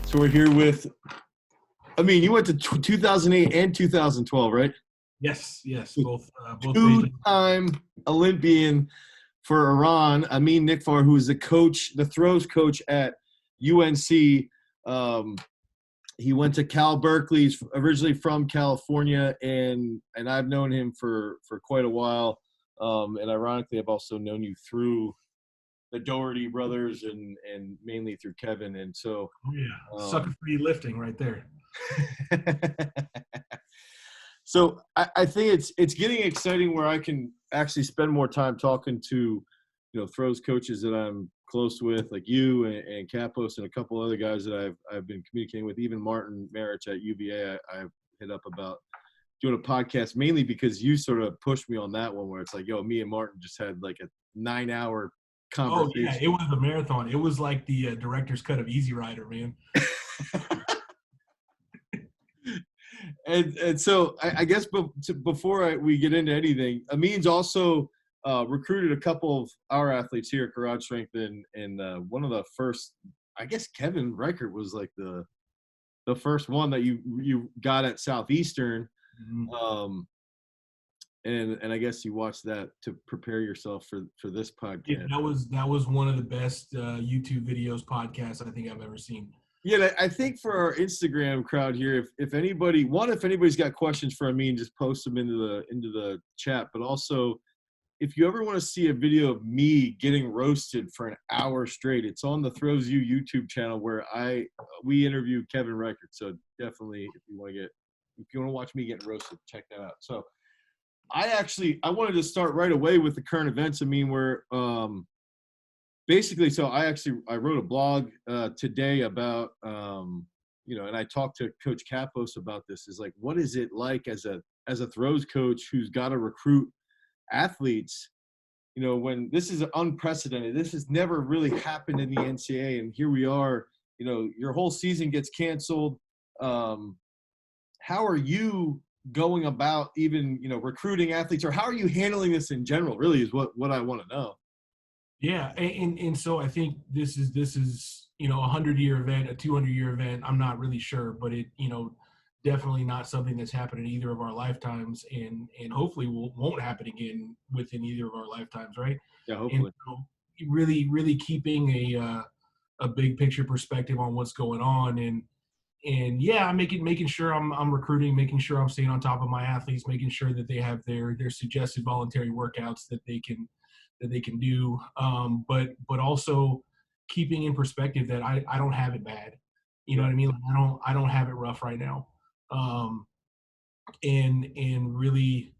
So we're here with, you went to 2008 and 2012, right? Yes, both. Two-time Olympian for Iran, Amin Nikfar, who is the coach, the throws coach at UNC. He went to Cal Berkeley. He's originally from California, and I've known him for quite a while. And ironically, I've also known you through the Doherty brothers and mainly through Kevin. And so, sucker free lifting right there. So I think it's getting exciting where I can actually spend more time talking to, throws coaches that I'm close with, like you and Capos and a couple other guys that I've been communicating with, even Martin Marich at UVA. I've hit up about doing a podcast mainly because you sort of pushed me on that one where it's like, me and Martin just had like a 9-hour conversation. Oh yeah, it was a marathon. It was like the director's cut of Easy Rider, man. And so I guess before we get into anything, Amin's also recruited a couple of our athletes here at Garage Strength, and one of the first, I guess Kevin Reichert was like the first one that you got at Southeastern. Mm-hmm. And I guess you watched that to prepare yourself for this podcast. Yeah, that was one of the best YouTube videos podcasts I think I've ever seen. Yeah, I think for our Instagram crowd here, if anybody's got questions for Amin, just post them into the chat. But also, if you ever want to see a video of me getting roasted for an hour straight, it's on the Throws You YouTube channel where we interview Kevin Reichert. So definitely, if you want to watch me getting roasted, check that out. So I wanted to start right away with the current events. Where basically, so I wrote a blog today about, and I talked to Coach Capos about this. Is like, what is it like as a throws coach who's got to recruit athletes? When this is unprecedented, this has never really happened in the NCAA, and here we are. Your whole season gets canceled. How are you going about even recruiting athletes, or how are you handling this in general? Really, is what I want to know. Yeah, and so I think this is a 100-year event, a 200-year event. I'm not really sure, but it definitely not something that's happened in either of our lifetimes, and hopefully won't happen again within either of our lifetimes, right? Yeah, hopefully. And so really keeping a big picture perspective on what's going on, and yeah, making sure I'm recruiting, making sure I'm staying on top of my athletes, making sure that they have their suggested voluntary workouts that they can do, but also keeping in perspective that I don't have it bad. You know what I mean? Like I don't have it rough right now. And really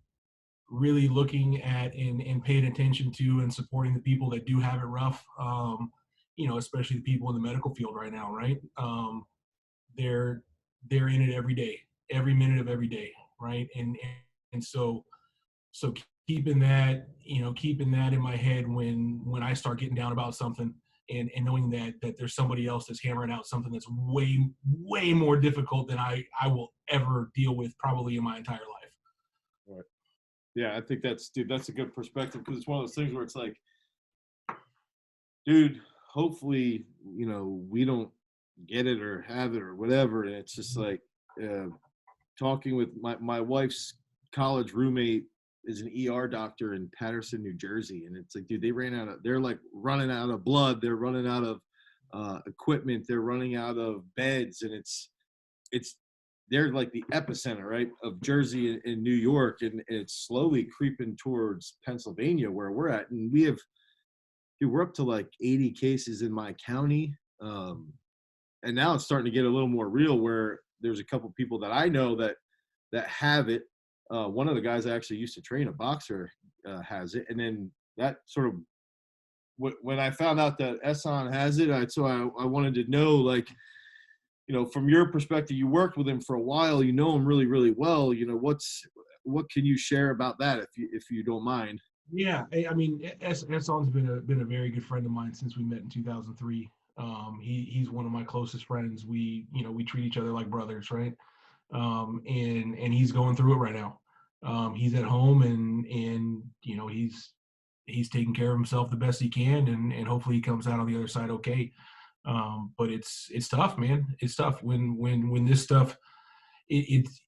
looking at and paying attention to and supporting the people that do have it rough, especially the people in the medical field right now, right? They're in it every day, every minute of every day, right? And so keeping that in my head when I start getting down about something, and knowing that there's somebody else that's hammering out something that's way more difficult than I will ever deal with probably in my entire life. Right. Yeah, I think that's a good perspective, because it's one of those things where it's like, dude, hopefully, we don't get it or have it or whatever. And it's just like talking with my wife's college roommate is an ER doctor in Paterson, New Jersey. And it's like, dude, they're like running out of blood. They're running out of equipment. They're running out of beds. And they're like the epicenter, right, of Jersey and New York. And it's slowly creeping towards Pennsylvania where we're at. And we're up to like 80 cases in my county. And now it's starting to get a little more real where there's a couple people that I know that have it. One of the guys I actually used to train, a boxer, has it. And then that sort of, when I found out that Ehsan has it, I wanted to know, like, from your perspective, you worked with him for a while, him really, really well. What can you share about that, if you don't mind? Yeah, Ehsan's been a very good friend of mine since we met in 2003. He's one of my closest friends. We treat each other like brothers, right? And he's going through it right now. He's at home and he's taking care of himself the best he can, and hopefully he comes out on the other side okay. But it's tough, man. It's tough when this stuff, it's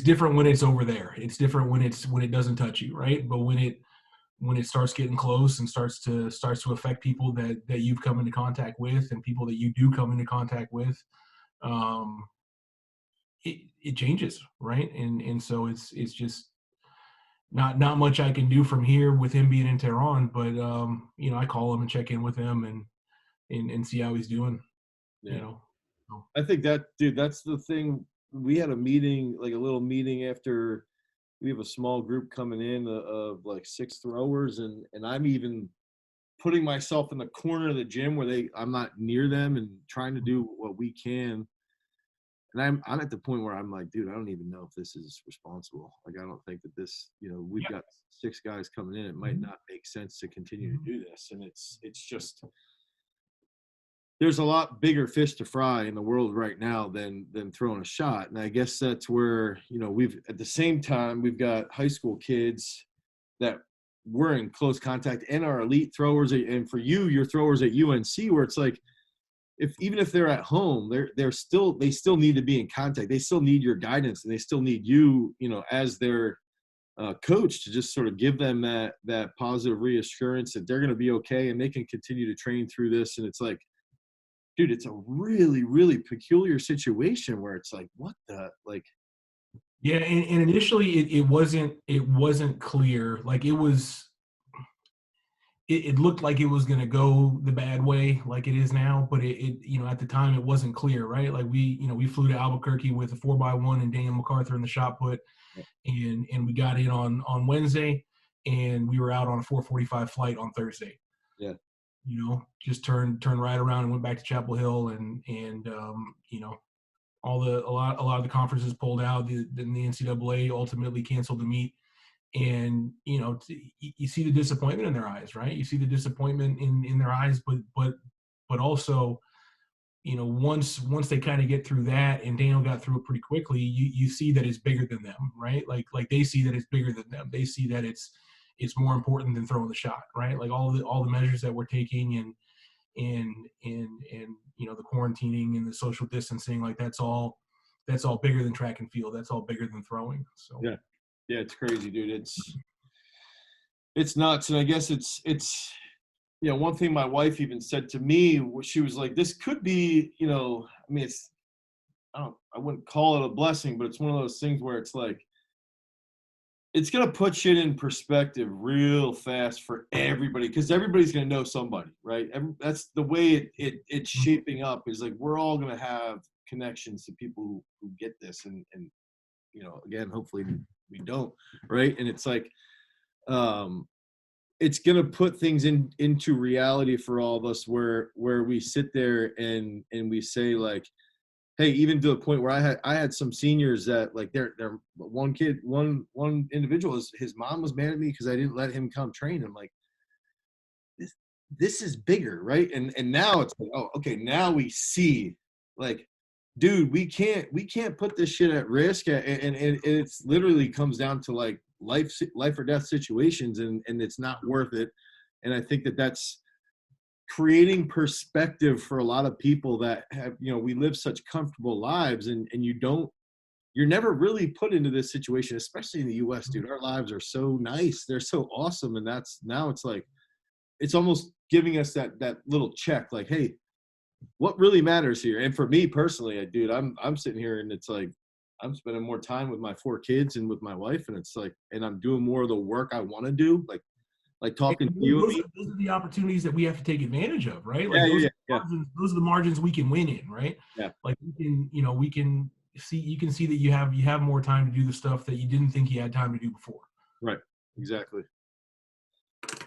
different when it's over there. It's different when it doesn't touch you, right? But when it starts getting close and starts to affect people that you've come into contact with and people that you do come into contact with, it changes, right? And so it's just not much I can do from here with him being in Tehran, but I call him and check in with him and see how he's doing. Yeah. So. I think that's the thing. We had a meeting, like a little meeting after. We have a small group coming in of like 6 throwers, and I'm even putting myself in the corner of the gym where I'm not near them and trying to do what we can. And I'm at the point where I'm like, dude, I don't even know if this is responsible. Like, I don't think that this, we've got 6 guys coming in. It might not make sense to continue to do this. And it's just, there's a lot bigger fish to fry in the world right now than throwing a shot. And I guess that's where, at the same time, we've got high school kids that we're in close contact and our elite throwers. And for you, your throwers at UNC, where it's like, even if they're at home, they still need to be in contact. They still need your guidance, and they still need you, as their coach, to just sort of give them that positive reassurance that they're going to be okay and they can continue to train through this. And it's like, dude, it's a really, really peculiar situation where it's like, what the, like. Yeah, and initially it wasn't clear. Like it looked like it was going to go the bad way, like it is now. But it at the time it wasn't clear, right? Like we flew to Albuquerque with a 4x1 and Daniel MacArthur in the shot put, and we got in on Wednesday, and we were out on a 4:45 flight on Thursday. Yeah. Just turned right around and went back to Chapel Hill, and a lot of the conferences pulled out. The NCAA ultimately canceled the meet, and you see the disappointment in their eyes, right? You see the disappointment in their eyes, but also, once they kind of get through that, and Daniel got through it pretty quickly, you see that it's bigger than them, right? Like they see that it's bigger than them. They see that it's more important than throwing the shot, right? Like all the measures that we're taking and the quarantining and the social distancing, like that's all bigger than track and field. That's all bigger than throwing. So yeah, it's crazy, dude. It's nuts. And I guess it's one thing my wife even said to me, she was like, this could be, I mean, I wouldn't call it a blessing, but it's one of those things where it's like, it's going to put shit in perspective real fast for everybody, because everybody's going to know somebody, right? That's the way it's shaping up, is like, we're all going to have connections to people who get this. And again, hopefully we don't, right? And it's like, it's going to put things into reality for all of us where we sit there and we say, like, hey, even to the point where I had some seniors that, like, they're one individual, his mom was mad at me because I didn't let him come train. I'm like, this is bigger, right? And now it's like, oh, okay, now we see, like, dude, we can't put this shit at risk, and it's literally comes down to like life or death situations, and it's not worth it. And I think that's creating perspective for a lot of people that have, we live such comfortable lives, and you're never really put into this situation, especially in the US, dude. Our lives are so nice, they're so awesome, and now it's like, it's almost giving us that little check, like, hey, what really matters here? And for me personally, dude, I'm sitting here and it's like, I'm spending more time with my 4 kids and with my wife, and it's like, and I'm doing more of the work I want to do, like talking to you. Those are the opportunities that we have to take advantage of, right? Like those are the margins we can win in, right? Yeah. Like we can see that you have more time to do the stuff that you didn't think you had time to do before. Right. Exactly.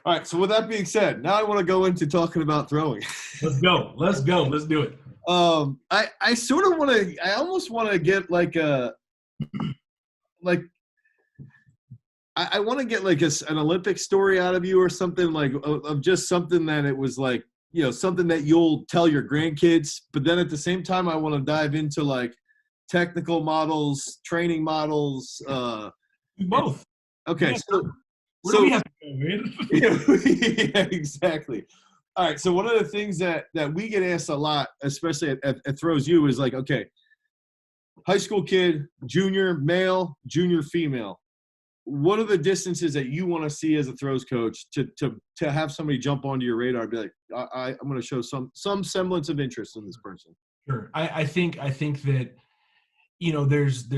All right. So with that being said, now I want to go into talking about throwing. Let's go. Let's do it. I sort of want to, I almost want to get like I want to get like an Olympic story out of you, or something, like of just something that it was like, something that you'll tell your grandkids. But then at the same time, I want to dive into like technical models, training models. Both. Okay. Yeah. Where do we have to go, man? Yeah, exactly. All right. So one of the things that we get asked a lot, especially at Throws U, is like, okay, high school kid, junior male, junior female. What are the distances that you want to see as a throws coach to have somebody jump onto your radar and be like, I'm going to show some semblance of interest in this person? Sure. I think that, you know, there's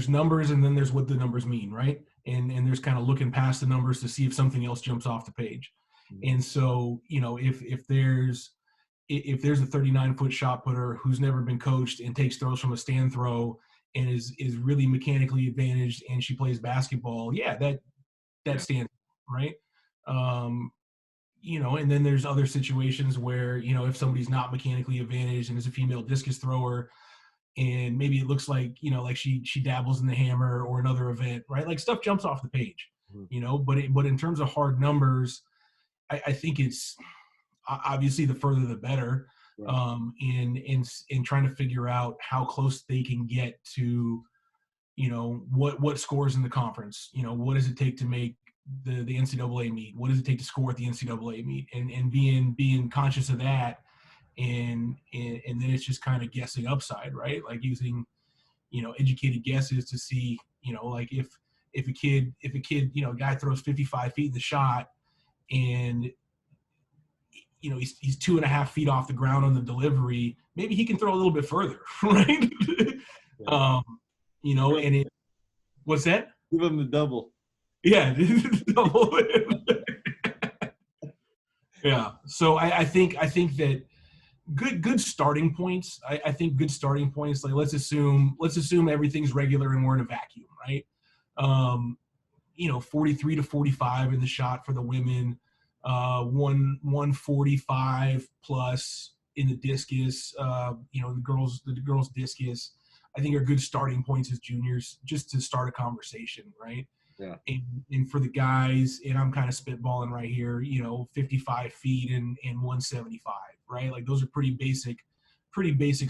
numbers, and then there's what the numbers mean, right? And there's kind of looking past the numbers to see if something else jumps off the page. And so, you know, if there's a 39-foot shot putter who's never been coached and takes throws from a stand throw and is really mechanically advantaged, and she plays basketball, yeah, that stands, right? You know, and then there's other situations where, you know, if somebody's not mechanically advantaged and is a female discus thrower, and maybe it looks like, you know, like she dabbles in the hammer or another event, right? Like stuff jumps off the page, you know, but in terms of hard numbers, I think it's obviously the further the better, in trying to figure out how close they can get to, you know, what scores in the conference, you know, what does it take to make the NCAA meet? What does it take to score at the NCAA meet? And being conscious of that, and then it's just kind of guessing upside, right? Like using, you know, educated guesses to see, you know, like if a kid, you know, a guy throws 55 feet in the shot, and you know, he's 2.5 feet off the ground on the delivery, maybe he can throw a little bit further, right? You know, and what's that? Give him the double. Yeah, double. Yeah. So I think that good starting points. I think good starting points. Like let's assume everything's regular and we're in a vacuum, right? You know, 43 to 45 in the shot for the women. 145 plus in the discus. You know, the girls discus, I think, are good starting points as juniors, just to start a conversation, right? Yeah. And for the guys, and I'm kind of spitballing right here, you know, 55 feet and 175, right? Like those are pretty basic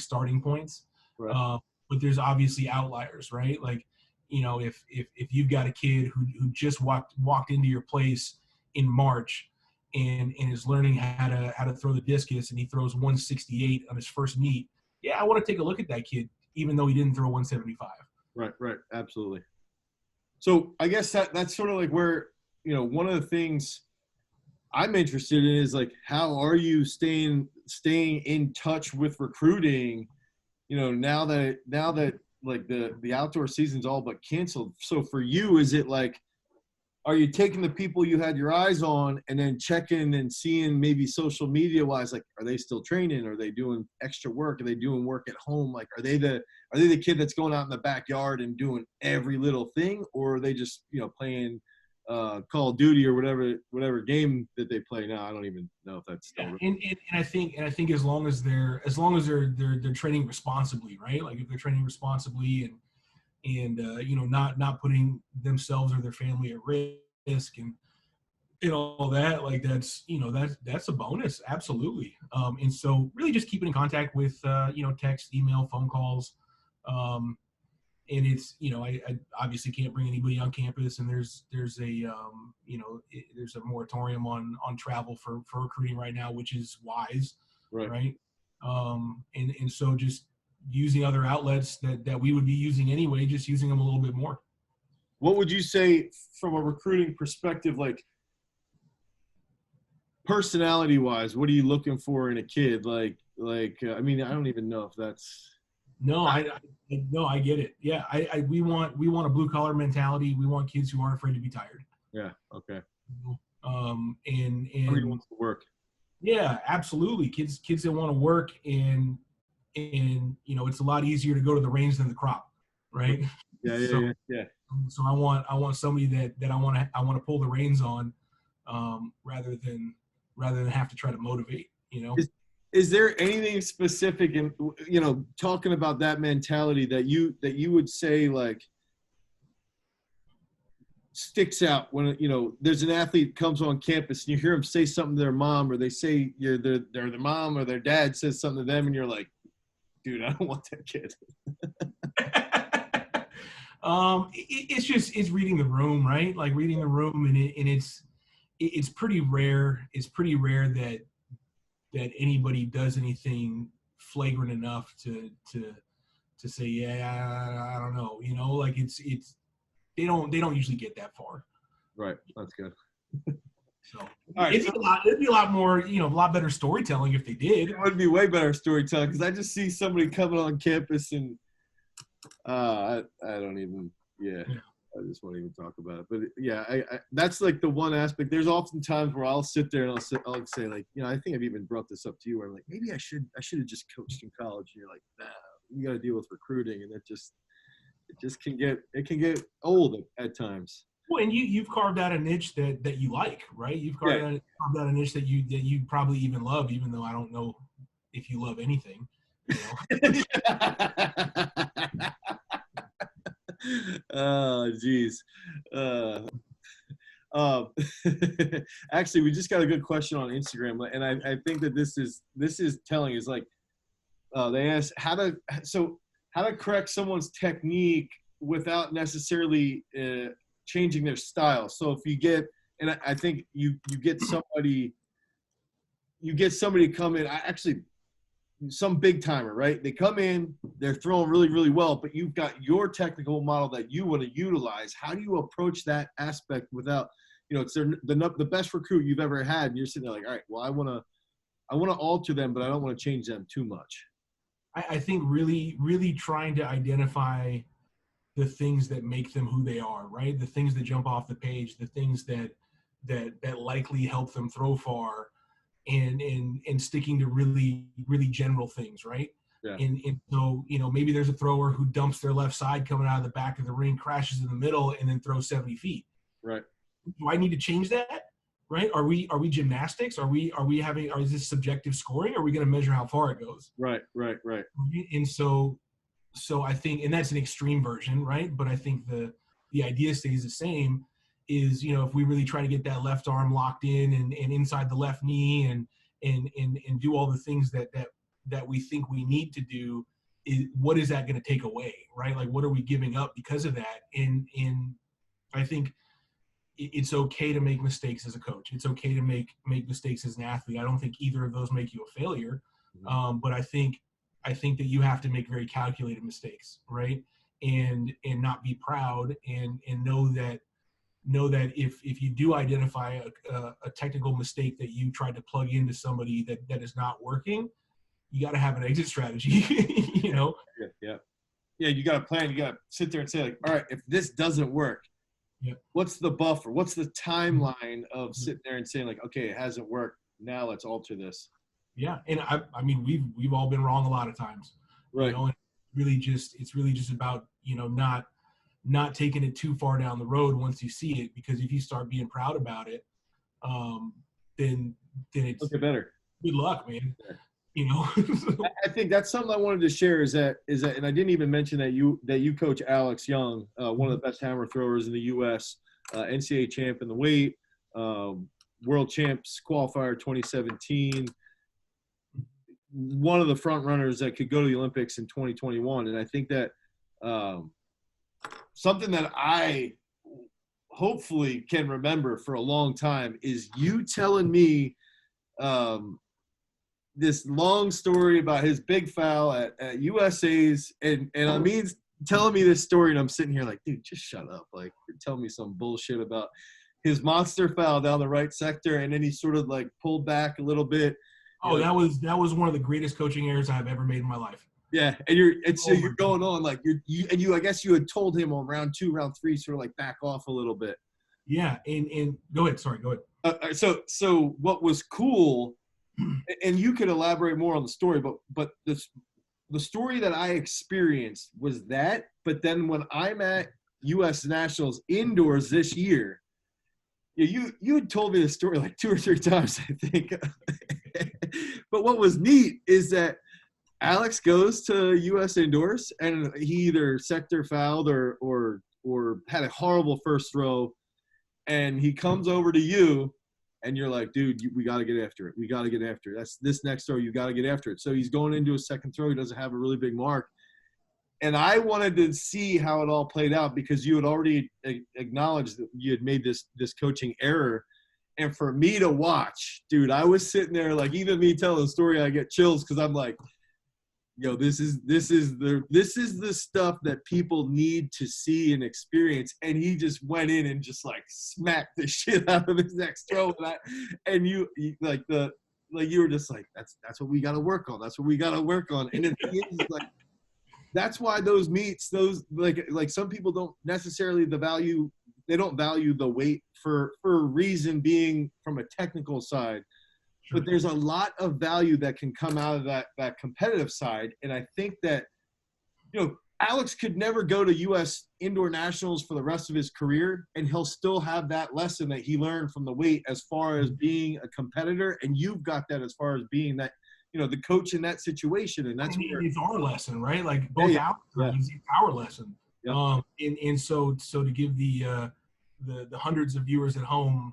starting points. Right. But there's obviously outliers, right? Like, you know, if you've got a kid who just walked into your place in March and is learning how to throw the discus, and he throws 168 on his first meet, yeah, I want to take a look at that kid, even though he didn't throw 175. Right. Absolutely. So I guess that's sort of like where, you know, one of the things I'm interested in is like, how are you staying in touch with recruiting, you know, now that like the outdoor season's all but canceled. So for you, is it like, are you taking the people you had your eyes on and then checking and seeing maybe social media wise, like, are they still training? Are they doing extra work? Are they doing work at home? Like, are they the kid that's going out in the backyard and doing every little thing? Or are they just, you know, playing Call of Duty or whatever game that they play now? I don't even know if that's still and I think as long as they're training responsibly, right? Like if they're training responsibly and you know, not putting themselves or their family at risk and all that, like that's, you know, that's a bonus, absolutely. And so really just keeping in contact with you know, text, email, phone calls, and it's, you know, I obviously can't bring anybody on campus, and there's a you know, there's a moratorium on travel for recruiting right now, which is wise, right? And so just using other outlets that we would be using anyway, just using them a little bit more. What would you say from a recruiting perspective, like personality wise, what are you looking for in a kid? Like I mean, I don't even know if that's. No, I get it. Yeah. We want a blue collar mentality. We want kids who aren't afraid to be tired. Yeah. Okay. And somebody wants to work. Yeah, absolutely. Kids that want to work, and you know, it's a lot easier to go to the range than the crop, right? Yeah. So I want somebody that I want to pull the reins on, rather than have to try to motivate, you know. Is there anything specific in, you know, talking about that mentality that you would say like sticks out when, you know, there's an athlete comes on campus and you hear them say something to their mom, or they say their mom or their dad says something to them, and you're like, dude, I don't want that kid. It's reading the room, right? Like reading the room, and it's pretty rare. It's pretty rare anybody does anything flagrant enough to say, yeah, I don't know, like it's they don't usually get that far. Right. That's good. So All right, it'd be a lot more, a lot better storytelling if they did. it would be way better storytelling because I just see somebody coming on campus and I don't even, yeah, I just won't even talk about it. But yeah, I that's like the one aspect. There's often times where I'll sit there and I'll say like, I think I've even brought this up to you where I'm like, maybe I should have just coached in college. And you're like, nah, you got to deal with recruiting, and it can get old at times. Well, and you've carved out a niche that you like, right? You've carved out a niche that you probably even love, even though I don't know if you love anything. Oh, geez. Actually, we just got a good question on Instagram, and I think that this is telling. Is like they asked how to correct someone's technique without necessarily changing their style. So if you get, and I think you get somebody to come in. Some big timer, right? They come in, they're throwing really, really well, but you've got your technical model that you want to utilize. How do you approach that aspect without, it's the best recruit you've ever had, and you're sitting there like, all right, well, I want to alter them, but I don't want to change them too much. I think really, really trying to identify the things that make them who they are, right? The things that jump off the page, the things that likely help them throw far. And sticking to really, really general things, right? Yeah. And so, maybe there's a thrower who dumps their left side coming out of the back of the ring, crashes in the middle, and then throws 70 feet. Right. Do I need to change that? Right? Are we gymnastics? Is this subjective scoring? Are we going to measure how far it goes? Right. And so I think, and that's an extreme version, right? But I think the idea stays the same. Is if we really try to get that left arm locked in and inside the left knee and do all the things that we think we need to do, what is that going to take away, right? Like, what are we giving up because of that? And I think it's okay to make mistakes as a coach. It's okay to make mistakes as an athlete. I don't think either of those make you a failure, but I think that you have to make very calculated mistakes, right? And not be proud and know that if you do identify a technical mistake that you tried to plug into somebody that is not working, you got to have an exit strategy, Yeah, you got a plan. You got to sit there and say, like, all right, if this doesn't work, what's the buffer? What's the timeline of sitting there and saying, like, okay, it hasn't worked. Now let's alter this. Yeah, and I mean, we've all been wrong a lot of times. Right. And it's really just about, not taking it too far down the road once you see it, because if you start being proud about it, then it's better. Good luck, man. I think that's something I wanted to share is that, and I didn't even mention that you coach Alex Young, one of the best hammer throwers in the U.S., NCAA champ in the weight, world champs qualifier 2017, one of the front runners that could go to the Olympics in 2021. And I think that something that I hopefully can remember for a long time is you telling me this long story about his big foul at USA's, and Amin's telling me this story, and I'm sitting here like, dude, just shut up. Like, you're telling me some bullshit about his monster foul down the right sector, and then he sort of like pulled back a little bit. Oh, that was one of the greatest coaching errors I've ever made in my life. Yeah, and you're going on like you I guess you had told him on round 2, round 3, sort of like back off a little bit. Yeah, and go ahead. Sorry, go ahead. So what was cool, and you could elaborate more on the story, but the story that I experienced was that. But then when I'm at U.S. Nationals indoors this year, you had told me the story like 2 or 3 times, I think. But what was neat is that Alex goes to U.S. indoors, and he either sector fouled or had a horrible first throw, and he comes over to you, and you're like, dude, we got to get after it. We got to get after it. That's this next throw. You got to get after it. So he's going into a second throw. He doesn't have a really big mark. And I wanted to see how it all played out because you had already acknowledged that you had made this coaching error. And for me to watch, dude, I was sitting there like, even me telling the story, I get chills because I'm like, yo, this is the stuff that people need to see and experience. And he just went in and just like smacked the shit out of his next throw. And you you were just like, that's what we got to work on. That's what we got to work on. And it's like, that's why those meets, those like some people don't necessarily they don't value the weight for a reason being from a technical side. But there's a lot of value that can come out of that competitive side. And I think that, Alex could never go to U.S. indoor nationals for the rest of his career, and he'll still have that lesson that he learned from the weight as far as being a competitor. And you've got that as far as being that, the coach in that situation. And that's where it's our lesson, right? Like both outcomes, it's our lesson. Yeah. And so to give the hundreds of viewers at home,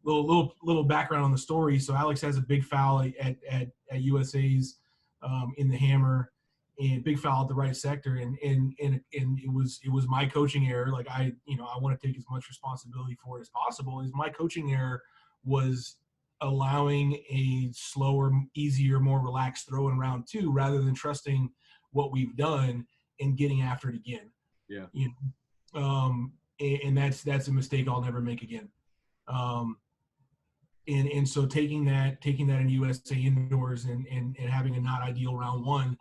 little background on the story. So Alex has a big foul at USA's in the hammer, and big foul at the right sector, and it was my coaching error. Like I want to take as much responsibility for it as possible. Is my coaching error was allowing a slower, easier, more relaxed throw in round 2 rather than trusting what we've done and getting after it again. Yeah. And that's a mistake I'll never make again. And so taking that in USA indoors and having a not ideal round 1,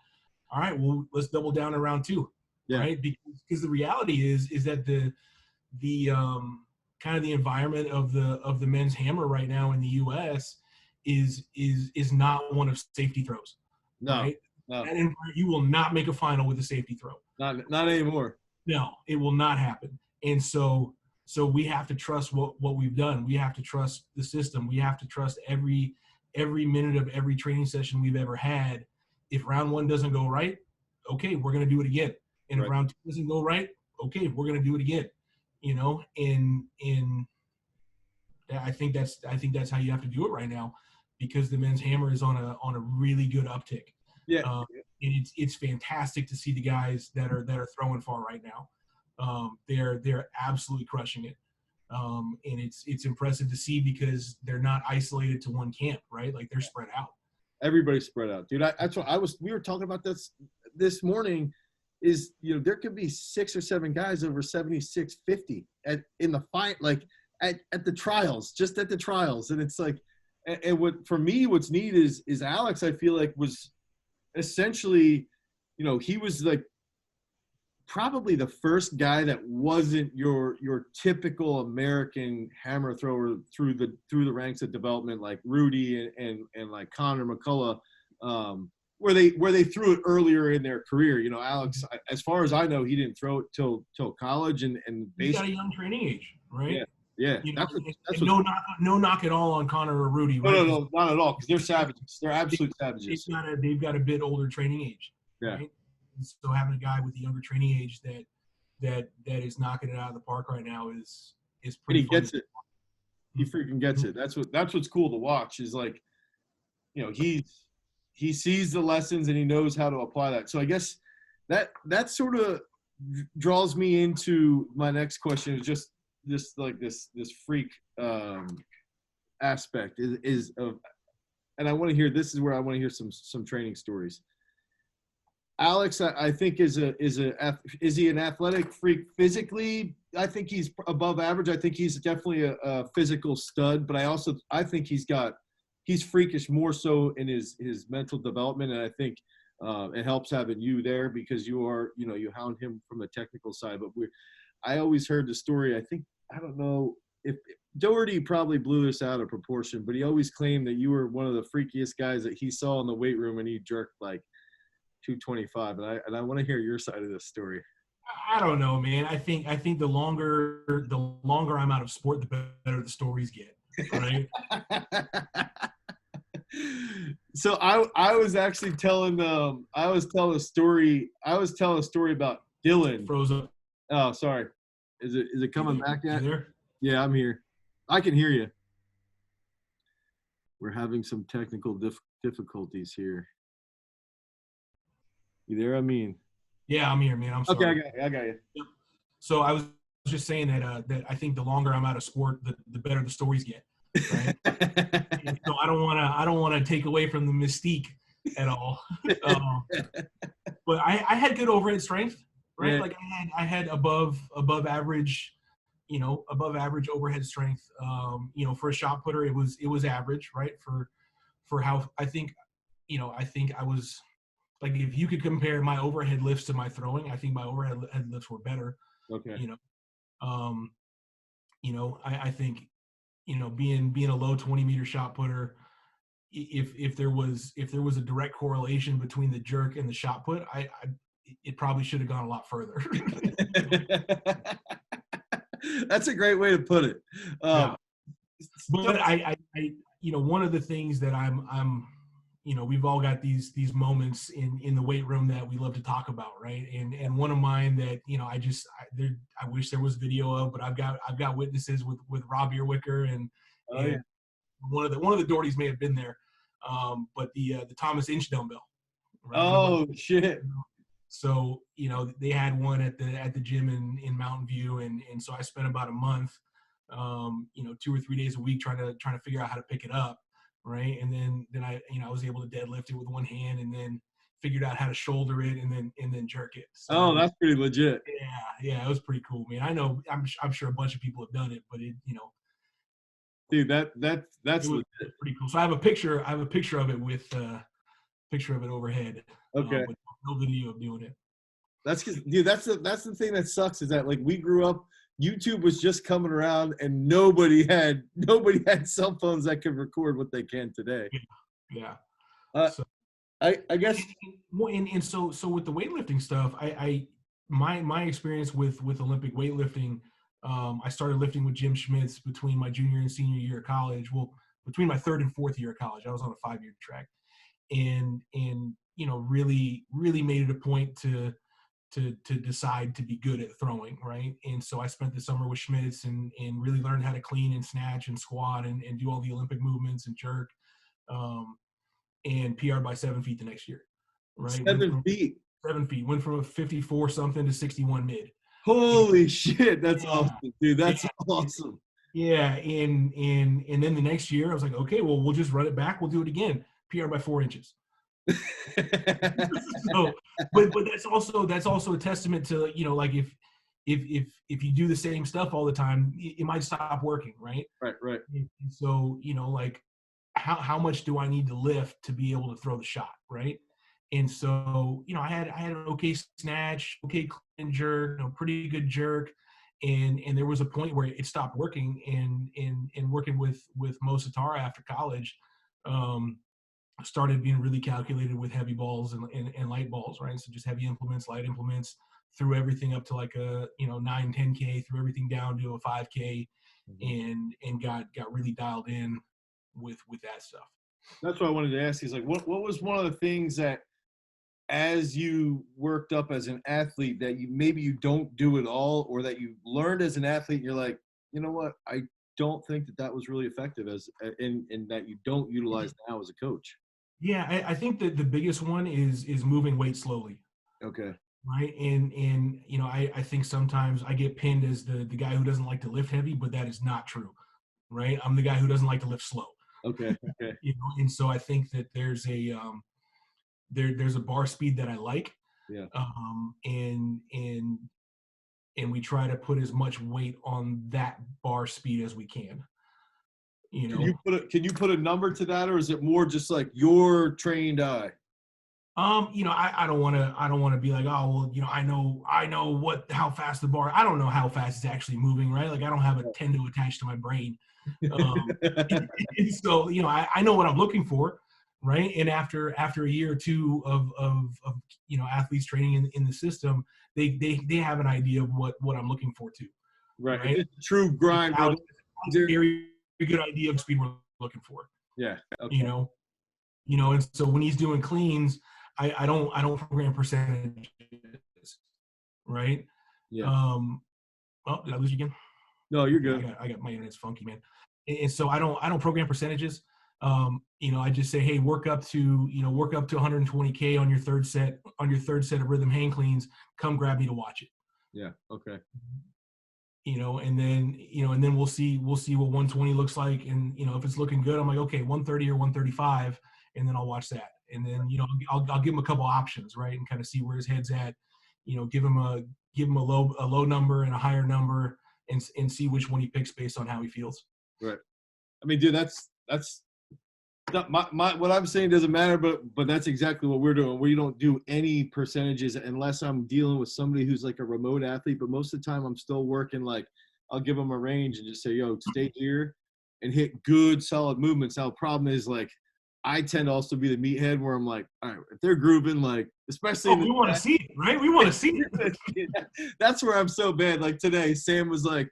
all right, well, let's double down in round 2, right? Because the reality is that the kind of the environment of the men's hammer right now in the U.S. is not one of safety throws. No, right? no. And you will not make a final with a safety throw. Not anymore. No, it will not happen. And so we have to trust what we've done. We have to trust the system. We have to trust every minute of every training session we've ever had. If round 1 doesn't go right, okay, we're going to do it again. And if round 2 doesn't go right, okay, we're going to do it again. And I think that's how you have to do it right now, because the men's hammer is on a really good uptick. Yeah. And it's fantastic to see the guys that are throwing far right now. They're absolutely crushing it. And it's impressive to see because they're not isolated to one camp, right? Like they're spread out. Everybody's spread out, dude. That's what we were talking about this morning. Is there could be 6 or 7 guys over 76.50 in the fight, like at the trials, just at the trials, and it's like, and what for me, what's neat is Alex. I feel like was essentially, he was like probably the first guy that wasn't your typical American hammer thrower through the ranks of development, like Rudy and like Connor McCullough, where they threw it earlier in their career. Alex, as far as I know, he didn't throw it till college and he's got a young training age, right? Yeah. No knock at all on Connor or Rudy, right? No, not at all, because they're savages. They're absolute savages. They've got a bit older training age. Yeah. Right? So having a guy with a younger training age that is knocking it out of the park right now is pretty. And he gets it. He freaking gets it. That's what's cool to watch. Is like, he sees the lessons and he knows how to apply that. So I guess that sort of draws me into my next question. Is just like this freak aspect is of, and I want to hear. This is where I want to hear some training stories. Alex, I think is he an athletic freak physically? I think he's above average. I think he's definitely a physical stud, but I think he's freakish more so in his mental development, and I think it helps having you there because you hound him from the technical side. But I always heard the story. I don't know if Doherty probably blew this out of proportion, but he always claimed that you were one of the freakiest guys that he saw in the weight room, and he jerked like 225, and I want to hear your side of this story. I don't know, man. I think the longer I'm out of sport, the better the stories get, right? So I was actually telling a story about Dylan. Froze up. Oh, sorry. Is it coming back yet? You there? Yeah, I'm here. I can hear you. We're having some technical difficulties here. You there, Amin? Yeah, I'm here, man. I'm sorry. Okay, I got you. Yep. So I was just saying that I think the longer I'm out of sport, the better the stories get, right? And so I don't want to take away from the mystique at all. um, but I had good overhead strength, right? Yeah. Like I had above average, above average overhead strength. For a shot putter, it was average, right? For how I think, I think I was like, if you could compare my overhead lifts to my throwing, I think my overhead lifts were better. Okay. You know, um, I think, being a low 20-meter shot putter, if there was a direct correlation between the jerk and the shot put, it probably should have gone a lot further. That's a great way to put it. Yeah. So, But one of the things that I'm we've all got these moments in the weight room that we love to talk about, right? And one of mine that I wish there was video of, but I've got witnesses with Rob Earwicker and oh, yeah. one of the Dohertys may have been there, but the Thomas Inch dumbbell, right? Oh, shit. So they had one at the gym in Mountain View, and so I spent about a month, 2 or 3 days a week trying to figure out how to pick it up, right? And then I was able to deadlift it with one hand, and then figured out how to shoulder it, and then jerk it. So, Oh, that's pretty legit. Yeah, it was pretty cool, man. I know I'm sure a bunch of people have done it, but Dude, that's it was legit. pretty cool. So I have a picture of it with picture of it overhead. Okay. With no video of doing it. That's because, dude, that's the thing that sucks, is that, like, we grew up, YouTube was just coming around, and nobody had cell phones that could record what they can today. Yeah. So, I guess. And so with the weightlifting stuff, my experience with Olympic weightlifting, I started lifting with Jim Schmitz between my junior and senior year of college. Well, between my third and fourth year of college, I was on a 5-year track, and really made it a point to decide to be good at throwing, right? And so I spent the summer with Schmitz and really learned how to clean and snatch and squat and do all the Olympic movements and jerk, and PR'd by 7 feet the next year, right? 7 feet. 7 feet. Went from a 54 something to 61 mid. Holy shit, that's awesome, dude. That's awesome. Yeah, and then the next year I was like, okay, well, we'll just run it back. We'll do it again. PR by 4 inches. So, but that's also a testament to, like, if you do the same stuff all the time, it might stop working, right? Right. And so, like, how much do I need to lift to be able to throw the shot, right? And so, I had an okay snatch, okay clean jerk, pretty good jerk, and there was a point where it stopped working, and working with Mo Satara after college, started being really calculated with heavy balls and light balls, right? So just heavy implements, light implements, threw everything up to like a 9, 10K, threw everything down to a 5K, and got really dialed in with that stuff. That's what I wanted to ask. Is like, what was one of the things that, as you worked up as an athlete, that you don't do at all, or that you learned as an athlete, and you're like, you know what, I don't think that was really effective as in that you don't utilize now as a coach? Yeah, I think that the biggest one is moving weight slowly. Okay. Right. And I think sometimes I get pinned as the guy who doesn't like to lift heavy, but that is not true. Right. I'm the guy who doesn't like to lift slow. Okay. And so I think that there's a there's a bar speed that I like. Yeah. And we try to put as much weight on that bar speed as we can. Can you put a number to that, or is it more just like your trained eye? I don't want to be like, oh, well, I know how fast the bar. I don't know how fast it's actually moving, right? Like, I don't have a tendo attached to my brain. So, I know what I'm looking for, right? And after a year or two of athletes training in the system, they have an idea of what I'm looking for too. Right? It's a true grind. Very good idea of speed we're looking for. Yeah. Okay. And so when he's doing cleans, I don't program percentages, right? Yeah. Oh, did I lose you again? No, you're good. I got my internet's funky, man. And so I don't program percentages. I just say, hey, work up to 120K on your third set of rhythm hang cleans. Come grab me to watch it. Yeah. Okay. and then we'll see what 120 looks like. And, if it's looking good, I'm like, okay, 130 or 135, and then I'll watch that. And then, I'll give him a couple options, right? And kind of see where his head's at, give him a low number and a higher number, and see which one he picks based on how he feels. Right. I mean, dude, that's not my what I'm saying doesn't matter, but that's exactly what we're doing. We don't do any percentages unless I'm dealing with somebody who's like a remote athlete. But most of the time, I'm still working. Like, I'll give them a range and just say, "Yo, stay here and hit good, solid movements." Now, the problem is, like, I tend to also be the meathead where I'm like, all right, if they're grooving, like, especially we want to see it, right? We want to see it. That's where I'm so bad. Like today, Sam was like,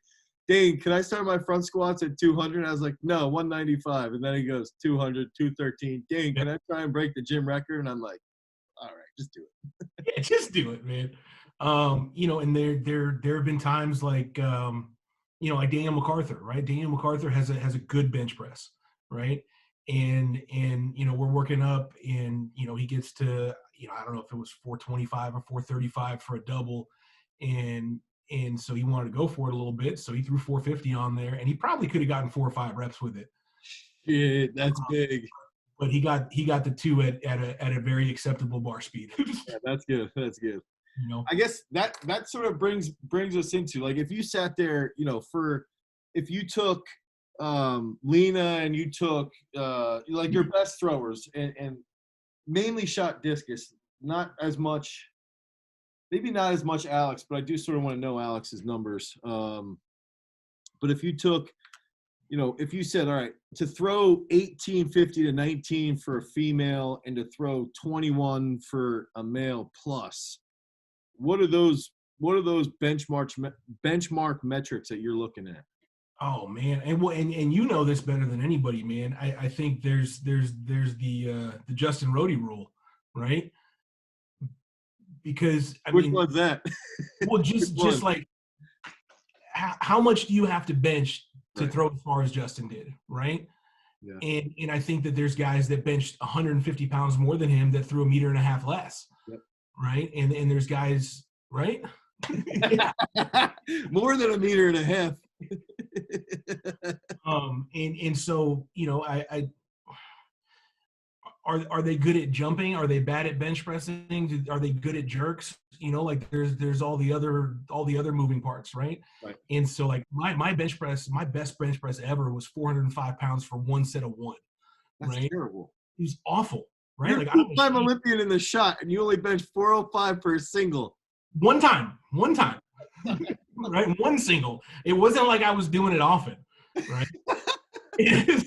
Dane, can I start my front squats at 200? I was like, no, 195. And then he goes, 200, 213. Dane, can I try and break the gym record? And I'm like, all right, just do it. Yeah, just do it, man. And there have been times like, like Daniel MacArthur, right? Daniel MacArthur has a good bench press, right? And we're working up, and he gets to, I don't know if it was 425 or 435 for a double, and so he wanted to go for it a little bit, so he threw 450 on there, and he probably could have gotten 4 or 5 reps with it. Shit, that's big. But he got the 2 at a very acceptable bar speed. Yeah, that's good. That's good. I guess that sort of brings us into, like, if you sat there, if you took Lena and you took like your best throwers and mainly shot discus, maybe not as much Alex, but I do sort of want to know Alex's numbers. But if you took, if you said, all right, to throw 1850 to 19 for a female and to throw 21 for a male plus, what are those benchmark metrics that you're looking at? Oh man, and you know this better than anybody, man. I think there's the Justin Rhodey rule, right? Because Which one's that? Well, just like how much do you have to bench to throw as far as Justin did, right? Yeah. And I think that there's guys that benched 150 pounds more than him that threw 1.5 meters less, yep. Right? And there's guys, right? More than 1.5 meters. And so, I are they good at jumping? Are they bad at bench pressing? Are they good at jerks? Like there's all the other moving parts, right? Right. And so, like, my bench press, my best bench press ever was 405 pounds for one set of 1. That's right? Terrible. It was awful, right? You're like a Time Olympian in the shot, and you only bench 405 for a single. One time. Right? One single. It wasn't like I was doing it often, right?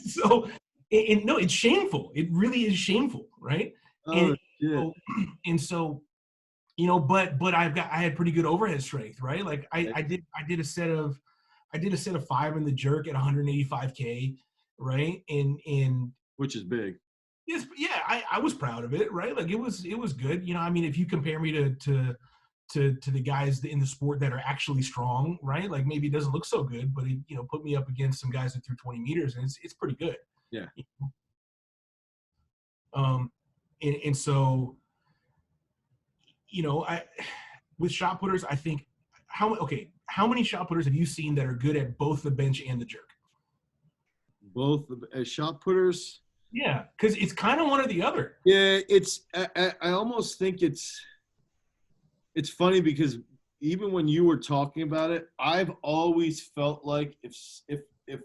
So, no, it's shameful. It really is shameful, right? Oh, and so, but I had pretty good overhead strength, right? Like I did a set of 5 in the jerk at 185K, right? And which is big. Yes, yeah, I was proud of it, right? Like it was good. I mean, if you compare me to the guys in the sport that are actually strong, right? Like maybe it doesn't look so good, but it, put me up against some guys that threw 20 meters, and it's pretty good. Yeah. And so, with shot putters, I think how many shot putters have you seen that are good at both the bench and the jerk? Both as shot putters? Yeah, because it's kind of one or the other. Yeah, I almost think it's funny because even when you were talking about it, I've always felt like if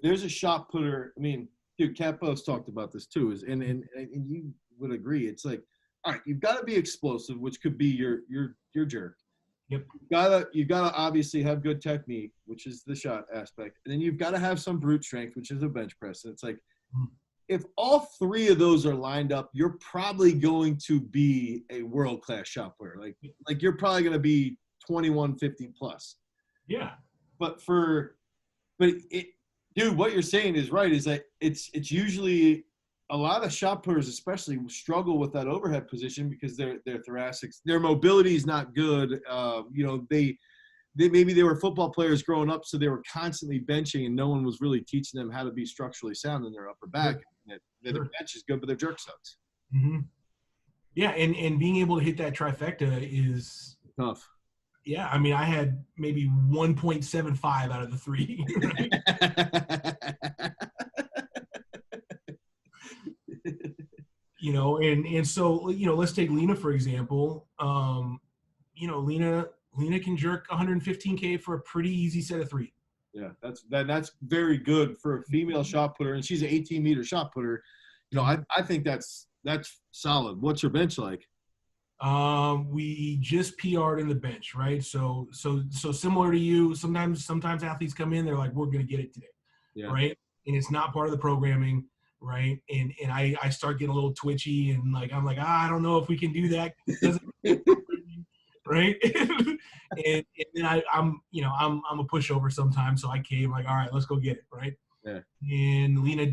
there's a shot putter, I mean, dude, Cat Post talked about this too, and you would agree. It's like, all right, you've got to be explosive, which could be your jerk. Yep. You gotta obviously have good technique, which is the shot aspect, and then you've got to have some brute strength, which is a bench press. And it's like, if all 3 of those are lined up, you're probably going to be a world-class shot putter. Like you're probably going to be 2150 plus. Yeah. Dude, what you're saying is right. Is that it's usually a lot of shot putters, especially, struggle with that overhead position because their thoracics, their mobility is not good. They maybe they were football players growing up, so they were constantly benching, and no one was really teaching them how to be structurally sound in their upper back. Sure. Their bench is good, but their jerk sucks. Mm-hmm. Yeah, and being able to hit that trifecta is tough. Yeah, I mean, I had maybe 1.75 out of the three, right? And so let's take Lena for example. Lena can jerk 115K for a pretty easy set of three. Yeah, that's very good for a female shot putter, and she's an 18-meter shot putter. I think that's solid. What's your bench like? We just PR'd in the bench, right? So similar to you, sometimes athletes come in, they're like, we're gonna get it today, Yeah. right? And it's not part of the programming, right? And I start getting a little twitchy, and like I'm like, I don't know if we can do that, right? and then I'm a pushover sometimes, so I came like, all right, let's go get it, right? Yeah. And Lena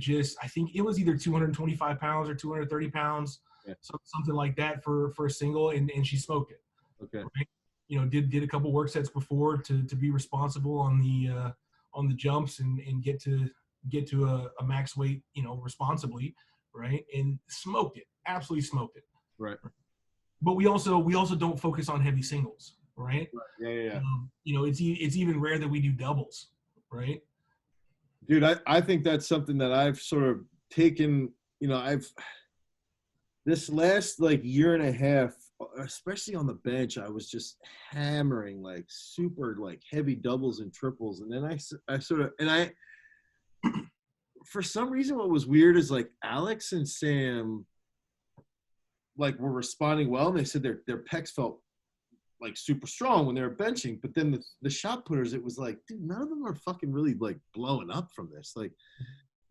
I think it was either 225 pounds or 230 pounds. Yeah. Something like that for a single, and she smoked it. Okay. Right? Did a couple work sets before to be responsible on the jumps and get to a max weight, responsibly, right? And smoked it, absolutely smoked it. Right. But we also don't focus on heavy singles, right? Yeah. It's even rare that we do doubles, right? Dude, I think that's something that I've sort of taken. This last year and a half, especially on the bench, I was just hammering super heavy doubles and triples, and then I sort of for some reason what was weird is Alex and Sam were responding well, and they said their pecs felt super strong when they were benching, but then the shot putters, it was dude, none of them are fucking really blowing up from this.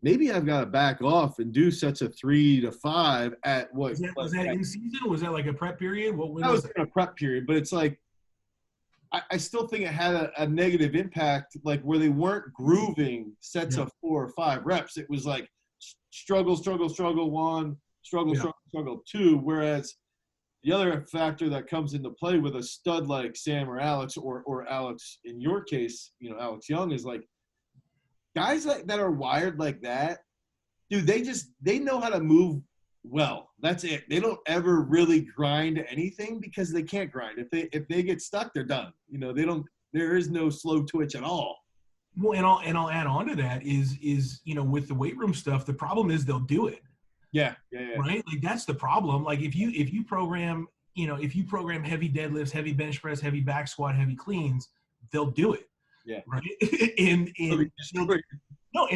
Maybe I've got to back off and do sets of 3 to 5 at what was that in season? Was that a prep period? What was in a prep period, but it's I still think it had a negative impact, where they weren't grooving sets of 4 or 5 reps. It was struggle, 1, struggle 2, whereas the other factor that comes into play with a stud like Sam or Alex, or Alex in your case, Alex Young, is guys that are wired like that, dude, they know how to move well. That's it. They don't ever really grind anything because they can't grind. If they get stuck, they're done. There is no slow twitch at all. Well, and I'll add on to that is with the weight room stuff, the problem is they'll do it. Yeah. Right? That's the problem. If you program heavy deadlifts, heavy bench press, heavy back squat, heavy cleans, they'll do it. Yeah. Right. and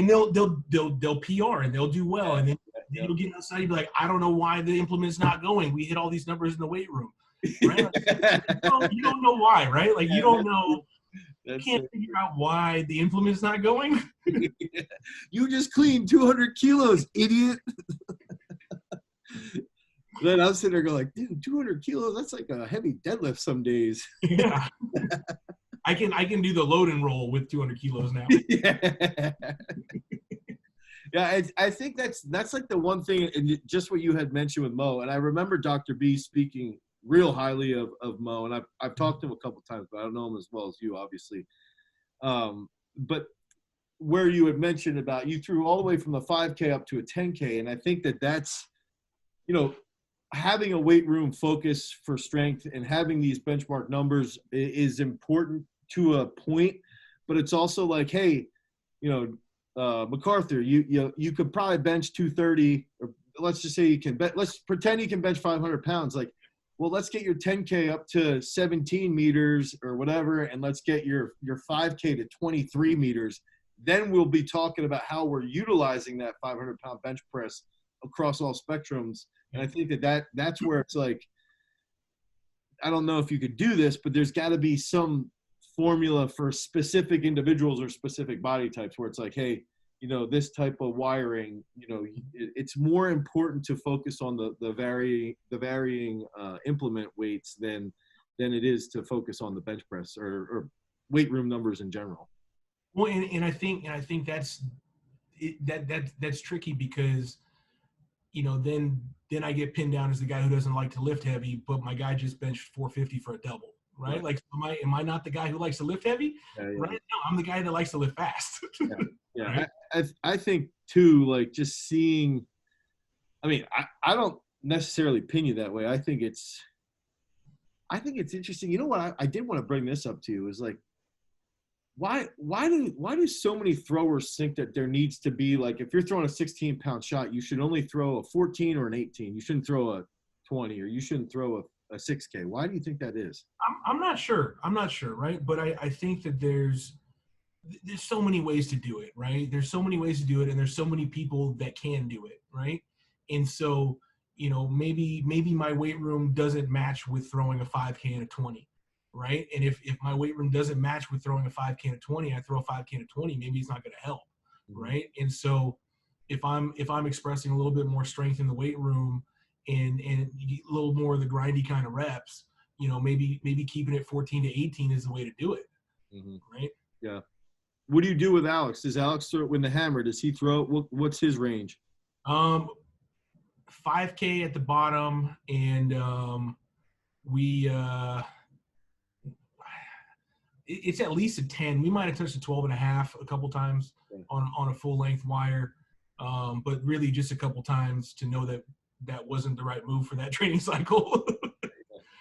they'll PR and they'll do well. And then you'll get outside, you'll be like, I don't know why the implement's not going. We hit all these numbers in the weight room. Right? You don't know why, right? You don't know. You can't figure out why the implement's not going. You just cleaned 200 kilos, idiot. Then I'm sitting there going dude, 200 kilos, that's a heavy deadlift some days. Yeah. I can do the load and roll with 200 kilos now. Yeah, I think that's the one thing, and just what you had mentioned with Mo. And I remember Dr. B speaking real highly of Mo, and I've talked to him a couple times, but I don't know him as well as you, obviously. But where you had mentioned about you threw all the way from the 5K up to a 10K, and I think that's having a weight room focus for strength and having these benchmark numbers is important to a point, but it's also hey, MacArthur, you could probably bench 230, or let's just say let's pretend you can bench 500 pounds. Well, let's get your 10K up to 17 meters or whatever, and let's get your 5K to 23 meters. Then we'll be talking about how we're utilizing that 500-pound bench press across all spectrums. And I think that's where it's I don't know if you could do this, but there's got to be some formula for specific individuals or specific body types where it's hey, this type of wiring, it's more important to focus on the varying implement weights than it is to focus on the bench press or weight room numbers in general. Well, and I think that's tricky because then I get pinned down as the guy who doesn't like to lift heavy, but my guy just benched 450 for a double, right? Am I not the guy who likes to lift heavy? Yeah. Right? No, I'm the guy that likes to lift fast. Yeah. Right? I think too, just seeing, I mean, I don't necessarily pin you that way. I think it's I think it's interesting. You know what? I did want to bring this up to you is like, why do so many throwers think that there needs to be like, if you're throwing a 16-pound shot, you should only throw a 14 or an 18. You shouldn't throw a 20, or you shouldn't throw a 6K. Why do you think that is? I'm not sure. I'm not sure, right? But I think that there's so many ways to do it, right? There's so many ways to do it, and there's so many people that can do it, right? And so, maybe my weight room doesn't match with throwing a 5K and a 20, right? And if my weight room doesn't match with throwing a 5K and a 20, I throw a 5K and a 20, maybe it's not going to help, right? And so if I'm expressing a little bit more strength in the weight room and a little more of the grindy kind of reps, maybe keeping it 14 to 18 is the way to do it, right? Yeah. What do you do with Alex? Does Alex throw it with the hammer? Does he throw it? What's his range? 5K at the bottom, and we it's at least a 10. We might have touched a 12 and a half a couple times on a full length wire, but really just a couple times to know that wasn't the right move for that training cycle.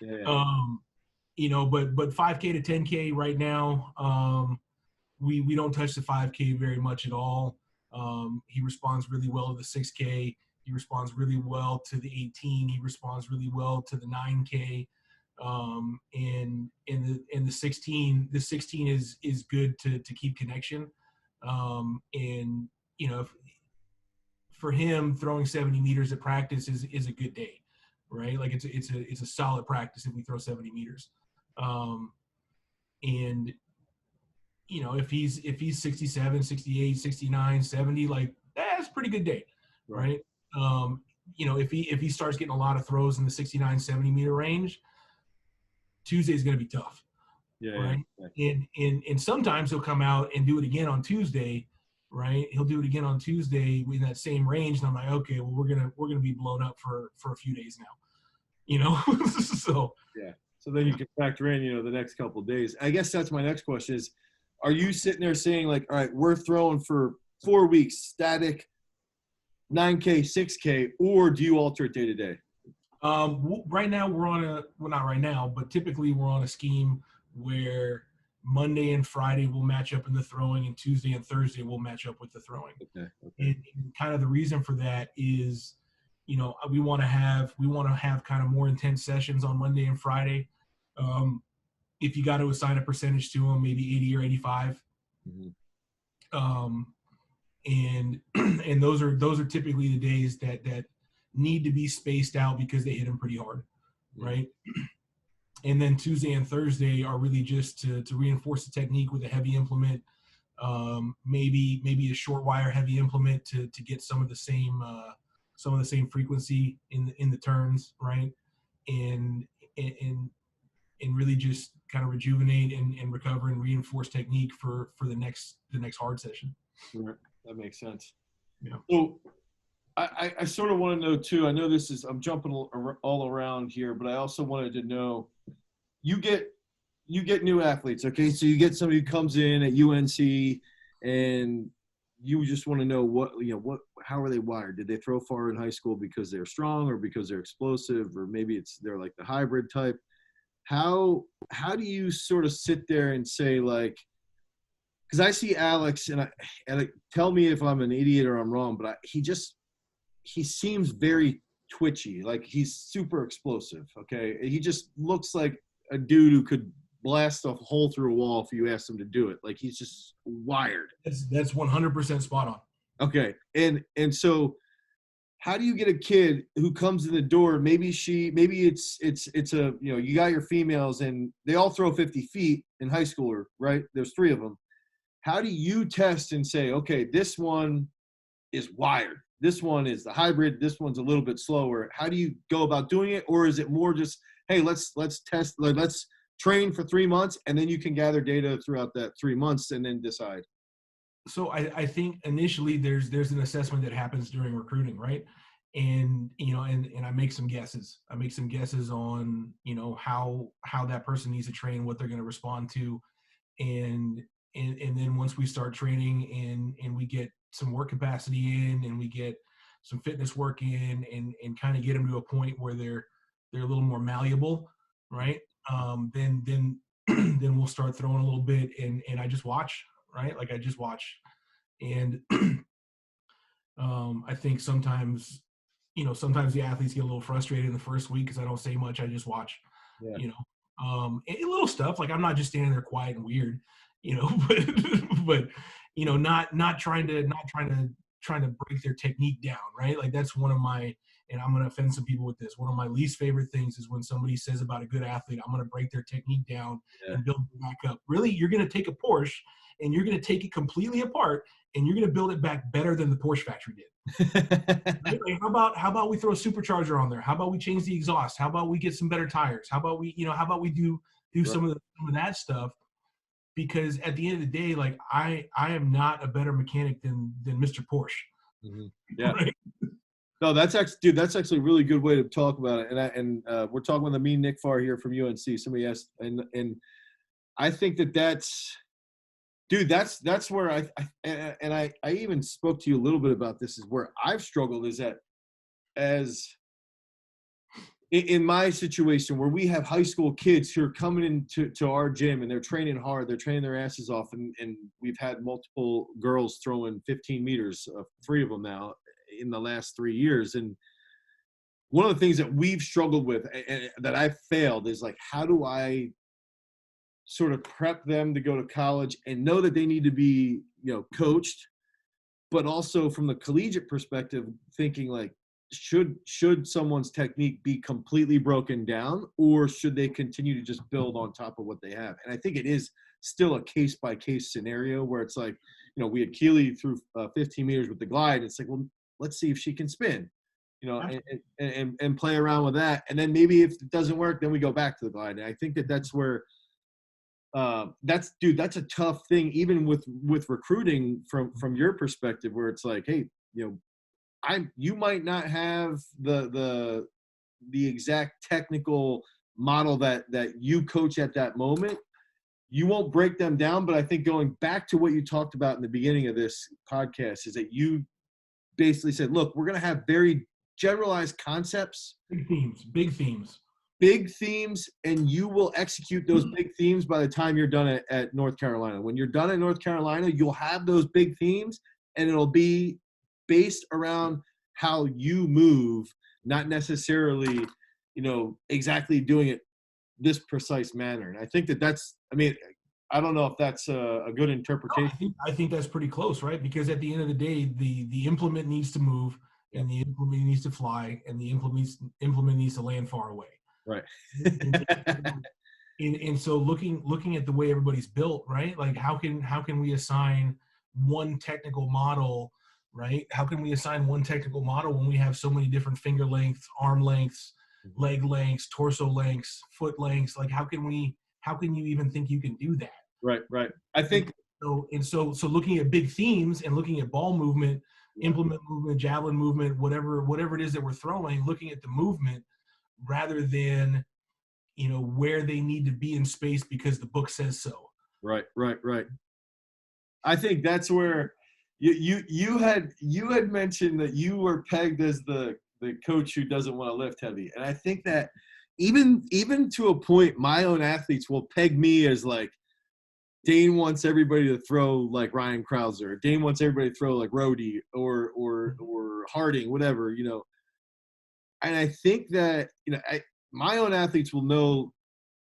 But 5K to 10K right now, we don't touch the 5K very much at all. He responds really well to the 6K. He responds really well to the 18. He responds really well to the 9K. And the 16 is good to keep connection. For him, throwing 70 meters at practice is a good day, right? Like it's a solid practice if we throw 70 meters. If he's 67, 68, 69, 70, like that's a pretty good day, right? If he starts getting a lot of throws in the 69, 70 meter range, Tuesday is going to be tough, right? Yeah. And sometimes he'll come out and do it again on Tuesday, right? He'll do it again on Tuesday in that same range, and I'm like, okay, well we're gonna be blown up for a few days now, So yeah. So then you can factor in, the next couple of days. I guess that's my next question is, are you sitting there saying like, all right, we're throwing for 4 weeks, static 9K, 6K, or do you alter it day to day? Right now not right now, but typically we're on a scheme where Monday and Friday will match up in the throwing, and Tuesday and Thursday will match up with the throwing. Okay. And kind of the reason for that is, we want to have kind of more intense sessions on Monday and Friday. If you got to assign a percentage to them, maybe 80 or 85. And those are typically the days that need to be spaced out because they hit them pretty hard, right? And then Tuesday and Thursday are really just to reinforce the technique with a heavy implement, maybe a short wire heavy implement to get some of the same frequency in the turns, right? And really just kind of rejuvenate and recover and reinforce technique for the next hard session. Sure. That makes sense. Yeah. So I sort of want to know too, I know I'm jumping all around here, but I also wanted to know, you get new athletes, okay? So you get somebody who comes in at UNC and you just want to know how are they wired? Did they throw far in high school because they're strong or because they're explosive, or maybe they're like the hybrid type? How do you sort of sit there and say, like, because I see Alex and tell me if I'm an idiot or I'm wrong, but he seems very twitchy, like he's super explosive. Okay. He just looks like a dude who could blast a hole through a wall if you asked him to do it. Like he's just wired. That's 100% spot on. Okay. And so how do you get a kid who comes in the door? Maybe it's a, you got your females and they all throw 50 feet in high school, right? There's 3 of them. How do you test and say, okay, this one is wired, this one is the hybrid, this one's a little bit slower? How do you go about doing it? Or is it more just, hey, let's test, let's train for 3 months, and then you can gather data throughout that 3 months and then decide? So I think initially there's an assessment that happens during recruiting, right? And and I make some guesses. I make some guesses on how that person needs to train, what they're going to respond to, and then once we start training and we get some work capacity in and we get some fitness work in and kind of get them to a point where they're a little more malleable, right? then then we'll start throwing a little bit, and I just watch, right? Like I just watch, and I think sometimes, sometimes the athletes get a little frustrated in the first week because I don't say much. I just watch, Yeah. and little stuff like I'm not just standing there quiet and weird, but not trying to break their technique down, right? Like that's one of my, and I'm going to offend some people with this. One of my least favorite things is when somebody says about a good athlete, I'm going to break their technique down Yeah. and build it back up. Really, you're going to take a Porsche and you're going to take it completely apart and you're going to build it back better than the Porsche factory did. Right? Like, how about we throw a supercharger on there? How about we change the exhaust? How about we get some better tires? How about we do Right. some of that stuff? Because at the end of the day, like I am not a better mechanic than Mr. Porsche. Mhm. Yeah. Right? No, that's actually, dude, that's actually a really good way to talk about it. And we're talking with Amin Nikfar here from UNC. Somebody asked, and I think that's, dude, that's where I even spoke to you a little bit about this, is where I've struggled, is that as in my situation where we have high school kids who are coming into our gym and they're training hard, they're training their asses off, and we've had multiple girls throwing 15 meters, 3 of them now in the last 3 years. And one of the things that we've struggled with and that I've failed is like, how do I sort of prep them to go to college and know that they need to be, coached, but also from the collegiate perspective, thinking like, should someone's technique be completely broken down, or should they continue to just build on top of what they have? And I think it is still a case by case scenario where it's like, we had Keely through 15 meters with the glide. It's like, well, let's see if she can spin, and play around with that. And then maybe if it doesn't work, then we go back to the glide. And I think that's where that's a tough thing, even with recruiting from your perspective, where it's like, hey, you might not have the exact technical model that you coach at that moment. You won't break them down, but I think going back to what you talked about in the beginning of this podcast is that you basically said, look, we're going to have very generalized concepts, big themes, and you will execute those big themes by the time you're done at North Carolina. When you're done at North Carolina, you'll have those big themes, and it'll be based around how you move, not necessarily, exactly doing it this precise manner. And I think that's, I mean, I don't know if that's a good interpretation. No, I think that's pretty close, right? Because at the end of the day, the implement needs to move, and the implement needs to fly, and the implement needs to land far away. Right. And so looking at the way everybody's built, right? Like how can we assign one technical model, right? How can we assign one technical model when we have so many different finger lengths, arm lengths, leg lengths, torso lengths, foot lengths? Like how can you even think you can do that? Right. I think so looking at big themes and looking at ball movement, implement movement, javelin movement, whatever it is that we're throwing, looking at the movement rather than where they need to be in space because the book says so. Right. I think that's where you had mentioned that you were pegged as the coach who doesn't want to lift heavy. And I think that even to a point, my own athletes will peg me as like, Dane wants everybody to throw like Ryan Krauser. Dane wants everybody to throw like Rhodey or Harding, whatever, And I think that, my own athletes will know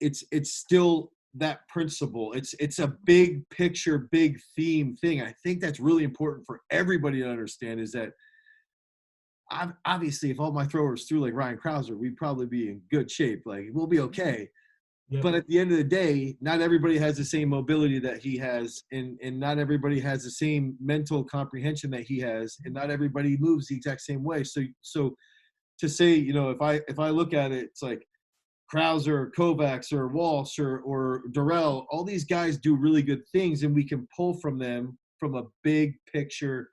it's still that principle. It's a big picture, big theme thing. I think that's really important for everybody to understand, is that obviously if all my throwers threw like Ryan Krauser, we'd probably be in good shape. Like we'll be okay. Yep. But at the end of the day, not everybody has the same mobility that he has, and not everybody has the same mental comprehension that he has, and not everybody moves the exact same way. So to say, if I look at it, it's like Krauser, Kovacs, or Walsh, or Durrell, all these guys do really good things, and we can pull from them from a big picture,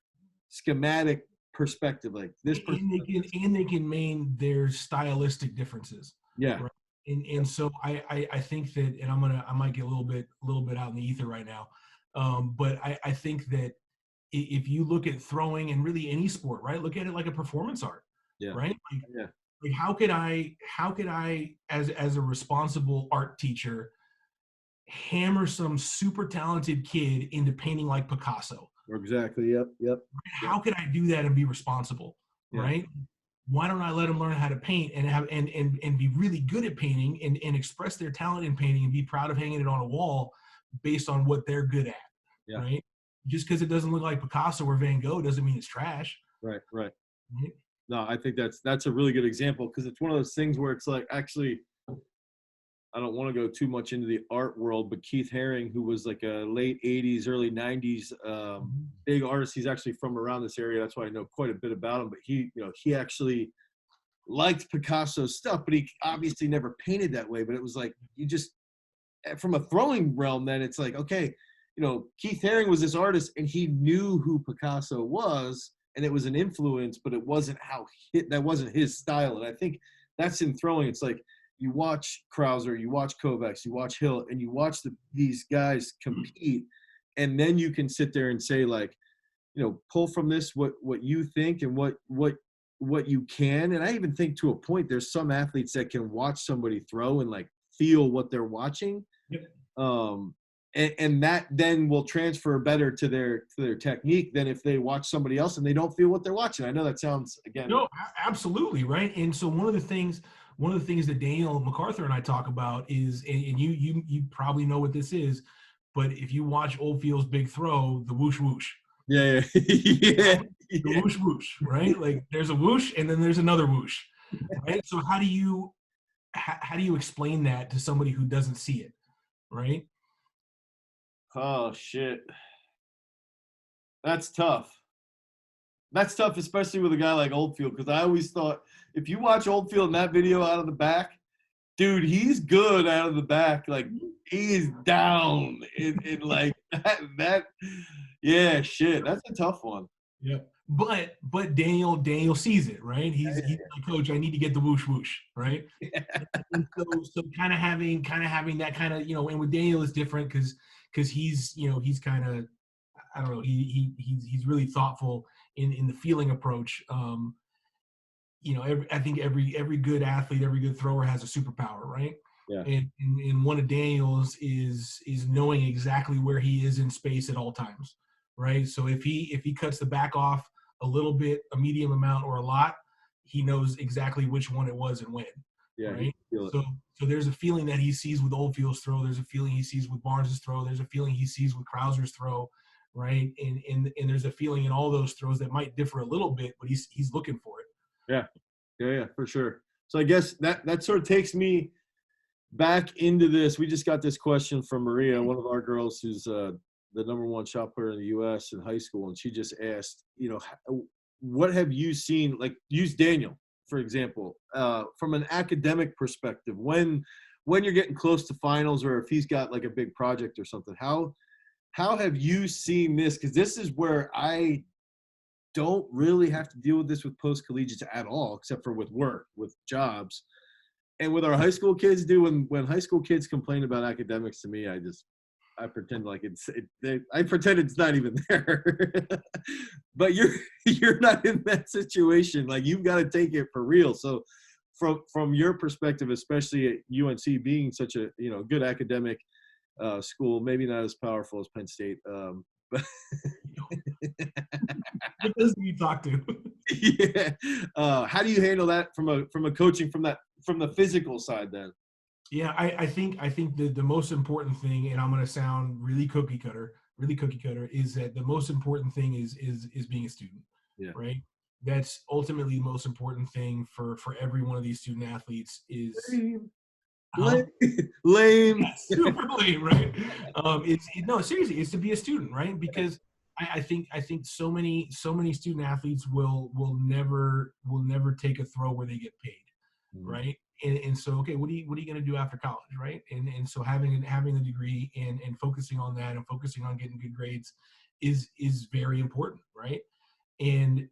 schematic perspective, like this. And they can main their stylistic differences. Yeah. Right? And so I think that, and I might get a little bit out in the ether right now, but I think that if you look at throwing and really any sport, right, look at it like a performance art, right? Like, Like how could I as a responsible art teacher hammer some super talented kid into painting like Picasso? Exactly. Yep. Yep. Yep. How could I do that and be responsible, Yeah. right? Why don't I let them learn how to paint and have and be really good at painting and express their talent in painting and be proud of hanging it on a wall based on what they're good at, Yeah. right? Just because it doesn't look like Picasso or Van Gogh doesn't mean it's trash. Right. Right. Right? No, I think that's a really good example because it's one of those things where it's like actually I don't want to go too much into the art world, but Keith Haring, who was like a late '80s, early '90s big artist, he's actually from around this area. That's why I know quite a bit about him. But he actually liked Picasso's stuff, but he obviously never painted that way. But it was like you just from a throwing realm, then it's like okay, Keith Haring was this artist, and he knew who Picasso was, and it was an influence, but it wasn't that wasn't his style. And I think that's in throwing. It's like you watch Krauser, you watch Kovacs, you watch Hill, and you watch these guys compete, and then you can sit there and say like, pull from this what you think and what you can. And I even think to a point, there's some athletes that can watch somebody throw and like feel what they're watching. Yep. And that then will transfer better to their technique than if they watch somebody else and they don't feel what they're watching. I know that sounds again. No, absolutely, right. And so one of the things that Daniel MacArthur and I talk about is, and you probably know what this is, but if you watch Oldfield's big throw, the whoosh whoosh. Yeah. Yeah. The whoosh whoosh, right? Like there's a whoosh and then there's another whoosh, right? So how do you explain that to somebody who doesn't see it, right? Oh shit. That's tough. That's tough, especially with a guy like Oldfield, because I always thought if you watch Oldfield in that video out of the back, dude, he's good out of the back. Like he is down in like that. Yeah, shit. That's a tough one. Yeah. But Daniel sees it, right? He's like, coach, I need to get the whoosh whoosh, right? Yeah. And so kind of having that kind of, and with Daniel is different because he's kind of, I don't know, he's really thoughtful in the feeling approach. I think every good athlete, every good thrower has a superpower, right? Yeah. And one of Daniel's is knowing exactly where he is in space at all times, right? So if he cuts the back off a little bit, a medium amount, or a lot, he knows exactly which one it was and when. Yeah. Right. So there's a feeling that he sees with Oldfield's throw. There's a feeling he sees with Barnes's throw. There's a feeling he sees with Krauser's throw. Right. And there's a feeling in all those throws that might differ a little bit, but he's looking for it. Yeah, for sure. So I guess that sort of takes me back into this. We just got this question from Maria, one of our girls who's the number one shot player in the U.S. in high school. And she just asked, what have you seen, like use Daniel, for example, from an academic perspective, when you're getting close to finals or if he's got like a big project or something, how have you seen this? Because this is where I don't really have to deal with this with post-collegiates at all, except for with work, with jobs. And with our high school kids, when high school kids complain about academics to me, I pretend like I pretend it's not even there. But you're not in that situation. Like you've got to take it for real. So from your perspective, especially at UNC being such a good academic school, maybe not as powerful as Penn State. But What does you talk to? Yeah. How do you handle that from a coaching from the physical side then? Yeah, I think the most important thing, and I'm going to sound really cookie cutter, is that the most important thing is being a student. Yeah. Right. That's ultimately the most important thing for every one of these student athletes is lame. Yeah, super lame, right? Seriously, it's to be a student, right? Because I think so many student athletes will never take a throw where they get paid, right? And so okay, what are you going to do after college, right? And so having a degree and focusing on that and focusing on getting good grades is very important, right? And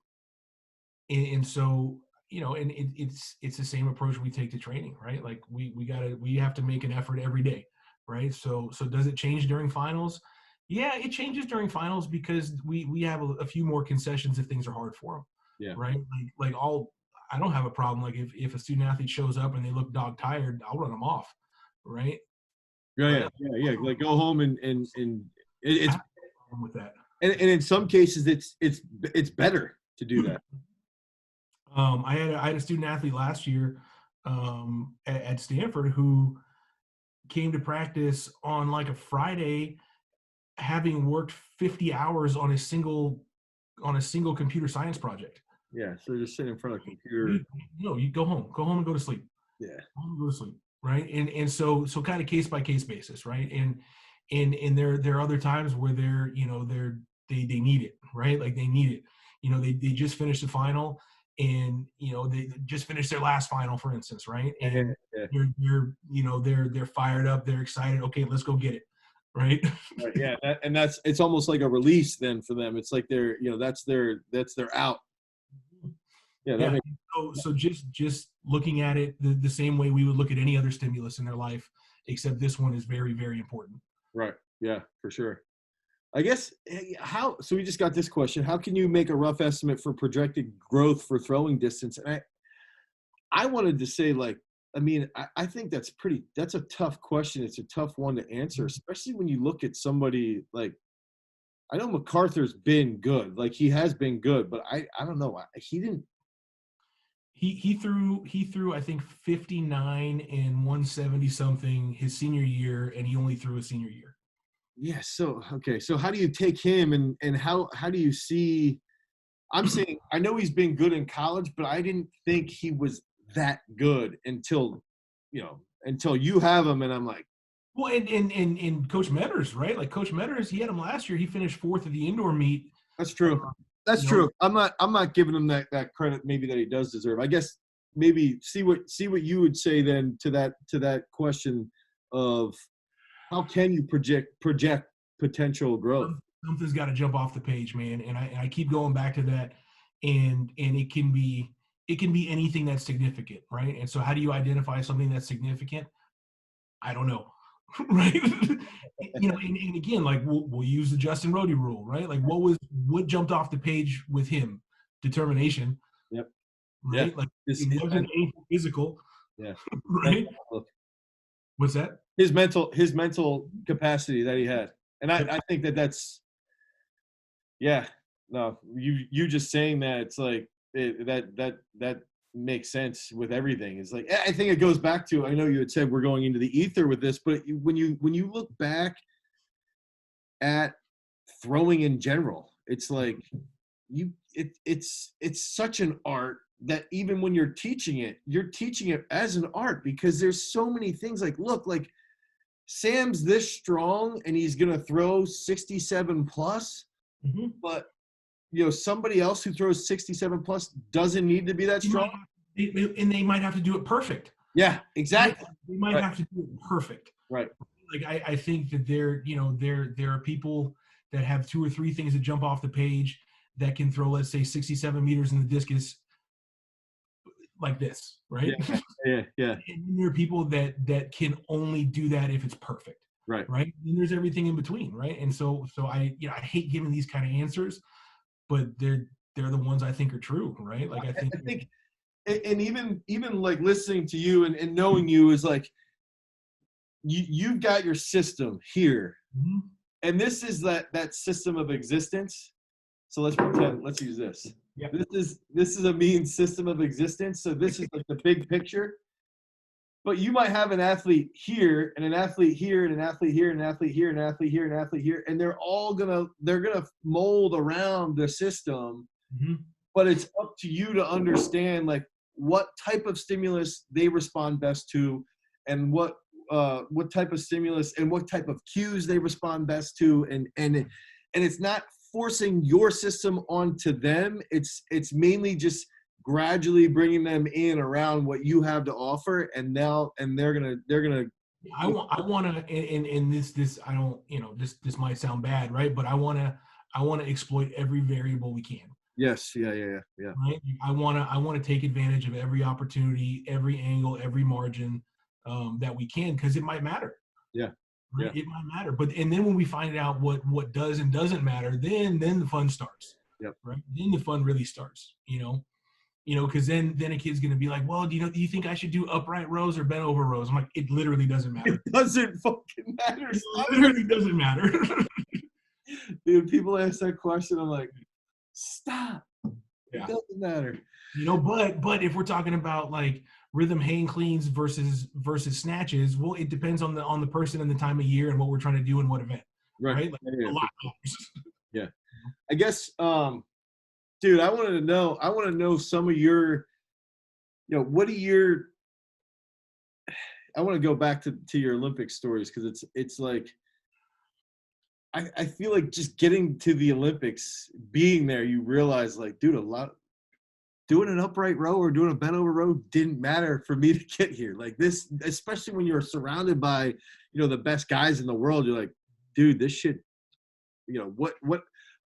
so and it's the same approach we take to training, right? Like we have to make an effort every day, right? So does it change during finals? Yeah, it changes during finals because we have a few more concessions if things are hard for them. Yeah. Right. I don't have a problem. Like if a student athlete shows up and they look dog tired, I'll run them off, right? Yeah, yeah. Like go home and I it's have a problem with that. and in some cases it's better to do that. I had a student athlete last year at Stanford who came to practice on like a Friday, having worked 50 hours on a single computer science project. Yeah, so they're just sitting in front of a computer. You go home and go to sleep. Yeah, Go home and go to sleep, right? And so kind of case by case basis, right? And there are other times where they need it, right? Like they need it. They just finished the final, and they just finished their last final, for instance, right? And they're fired up, they're excited. Okay, let's go get it, right? right, yeah, it's almost like a release then for them. It's like that's their out. Yeah, So just looking at it the same way we would look at any other stimulus in their life, except this one is very, very important. Right. Yeah, for sure. I guess so we just got this question. How can you make a rough estimate for projected growth for throwing distance? And I wanted to say, like, I mean, I think that's a tough question. It's a tough one to answer, especially when you look at somebody like, I know MacArthur's been good. Like he has been good, but I don't know. He didn't. He threw I think 59 and 170 something his senior year, and he only threw a senior year. Yeah. So okay. So how do you take him and how do you see? I'm saying I know he's been good in college, but I didn't think he was that good until you have him, and I'm like, well, and Coach Metters, right? Like Coach Metters, he had him last year. He finished 4th at the indoor meet. That's true. That's true. I'm not giving him that credit maybe that he does deserve. I guess maybe see what you would say then to that question of how can you project potential growth? Something's got to jump off the page, man. And I keep going back to that, and it can be anything that's significant, right? And so how do you identify something that's significant? I don't know. Right. And again, like we'll use the Justin Rhodey rule, right? Like what jumped off the page with him? Determination. Yep. Right. Yeah. Like it wasn't anything physical. Yeah. Right. What's that? His mental capacity that he had, and I think that's. Yeah. No, you just saying that, it's like that makes sense with everything. It's like, I think it goes back to, I know you had said we're going into the ether with this, but when you look back at throwing in general, it's like it's such an art that even when you're teaching it as an art, because there's so many things. Like, look, like Sam's this strong and he's gonna throw 67 plus, but somebody else who throws 67 plus doesn't need to be that strong. And they might have to do it perfect. Yeah, exactly. They might have to do it perfect. Right. Like I think that there are people that have 2 or 3 things that jump off the page that can throw, let's say, 67 meters in the discus like this, right? Yeah. And there are people that can only do that if it's perfect. Right. And there's everything in between, right? And so I hate giving these kind of answers, but they're the ones I think are true, right? Like I think and even like listening to you and knowing you is like you've got your system here, and this is that system of existence. So let's use this. Yeah. This is a means system of existence. So this is like the big picture. But you might have an athlete here and an athlete here and an athlete here and an athlete here and an athlete here and an athlete here, and they're gonna mold around the system. But it's up to you to understand like what type of stimulus they respond best to, and what type of stimulus and what type of cues they respond best to, and it's not forcing your system onto them. It's mainly just gradually bringing them in around what you have to offer, and they're gonna. I want to, and this I don't, this might sound bad, right? But I want to exploit every variable we can. Yes, yeah. Right? I want to take advantage of every opportunity, every angle, every margin that we can, because it might matter. Yeah. Right? Yeah. It might matter, and then when we find out what does and doesn't matter, then the fun starts. Yep. Right. Then the fun really starts. because then a kid's gonna be like, well, do you think I should do upright rows or bent over rows? I'm like, it literally doesn't matter. It doesn't fucking matter. It literally doesn't matter. Dude, people ask that question, I'm like, stop. Yeah. It doesn't matter. But if we're talking about like rhythm hang cleans versus snatches, well, it depends on the person and the time of year and what we're trying to do and what event. Right? Like, Yeah. A lot matters. Yeah. I guess dude, I want to know some of your, what are your, I want to go back to your Olympic stories, because it's like, I feel like just getting to the Olympics, being there, you realize like, dude, doing an upright row or doing a bent over row didn't matter for me to get here. Like this, especially when you're surrounded by, the best guys in the world, you're like, dude, this shit, what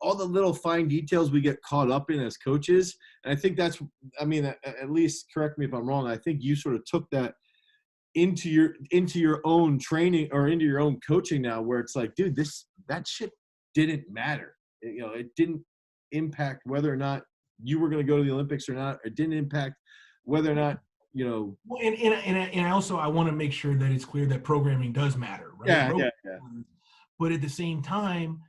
all the little fine details we get caught up in as coaches. And I think that's, at least correct me if I'm wrong, I think you sort of took that into your own training or into your own coaching now, where it's like, dude, that shit didn't matter. It didn't impact whether or not you were going to go to the Olympics or not. It didn't impact whether or not, Well, and I also, I want to make sure that it's clear that programming does matter, right? Yeah. But at the same time,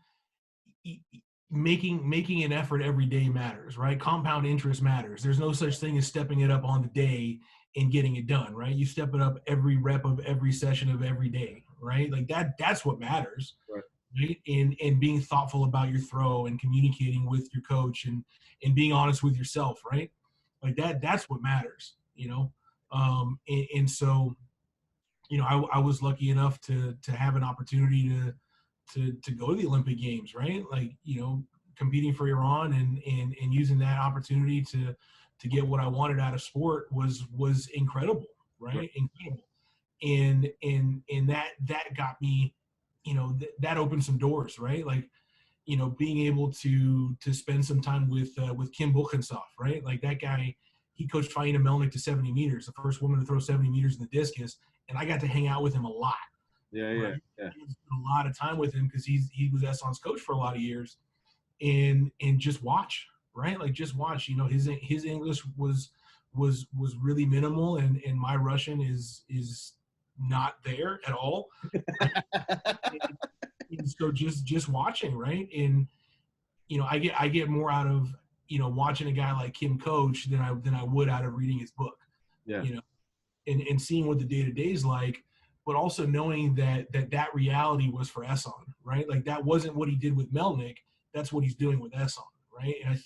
making an effort every day matters, right? Compound interest matters. There's no such thing as stepping it up on the day and getting it done, right? You step it up every rep of every session of every day, right? Like that's what matters, right? And being thoughtful about your throw and communicating with your coach and being honest with yourself, right? Like that's what matters, and so, I was lucky enough to have an opportunity to go to the Olympic Games, right? Like, competing for Iran and using that opportunity to get what I wanted out of sport was incredible, right? Incredible. And that got me, that opened some doors, right? Like, being able to spend some time with Kim Buchensoff, right? Like that guy, he coached Faina Melnick to 70 meters, the first woman to throw 70 meters in the discus. And I got to hang out with him a lot. Yeah. I spent a lot of time with him because he was Esson's coach for a lot of years, and just watch, right? Like just watch. His English was really minimal, and my Russian is not there at all. And so just watching, right? And I get more out of watching a guy like Kim coach than I would out of reading his book. Yeah. And seeing what the day-to-day is like, but also knowing that reality was for Esson, right? Like that wasn't what he did with Melnick. That's what he's doing with Esson, right? And I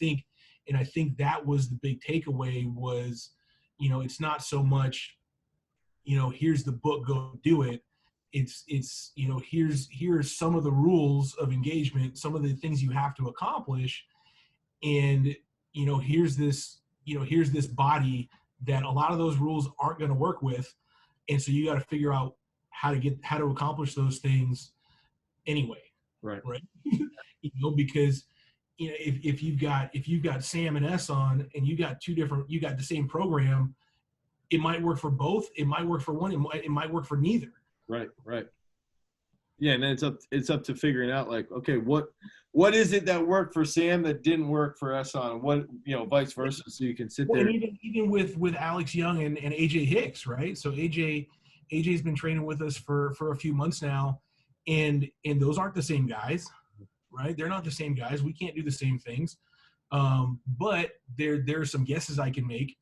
think that was the big takeaway was, it's not so much, here's the book, go do it. It's here's some of the rules of engagement, some of the things you have to accomplish. And, here's this body that a lot of those rules aren't going to work with. And so you got to figure out how to accomplish those things anyway. Right. Because, if you've got Sam and Esson and you got the same program, it might work for both. It might work for one. It might work for neither. Right. Yeah. And then it's up to figuring out like, okay, what is it that worked for Sam that didn't work for Esson? What, vice versa. So you can sit there. And even with Alex Young and AJ Hicks, right? So AJ's been training with us for a few months now, and those aren't the same guys, right? They're not the same guys. We can't do the same things. But there are some guesses I can make,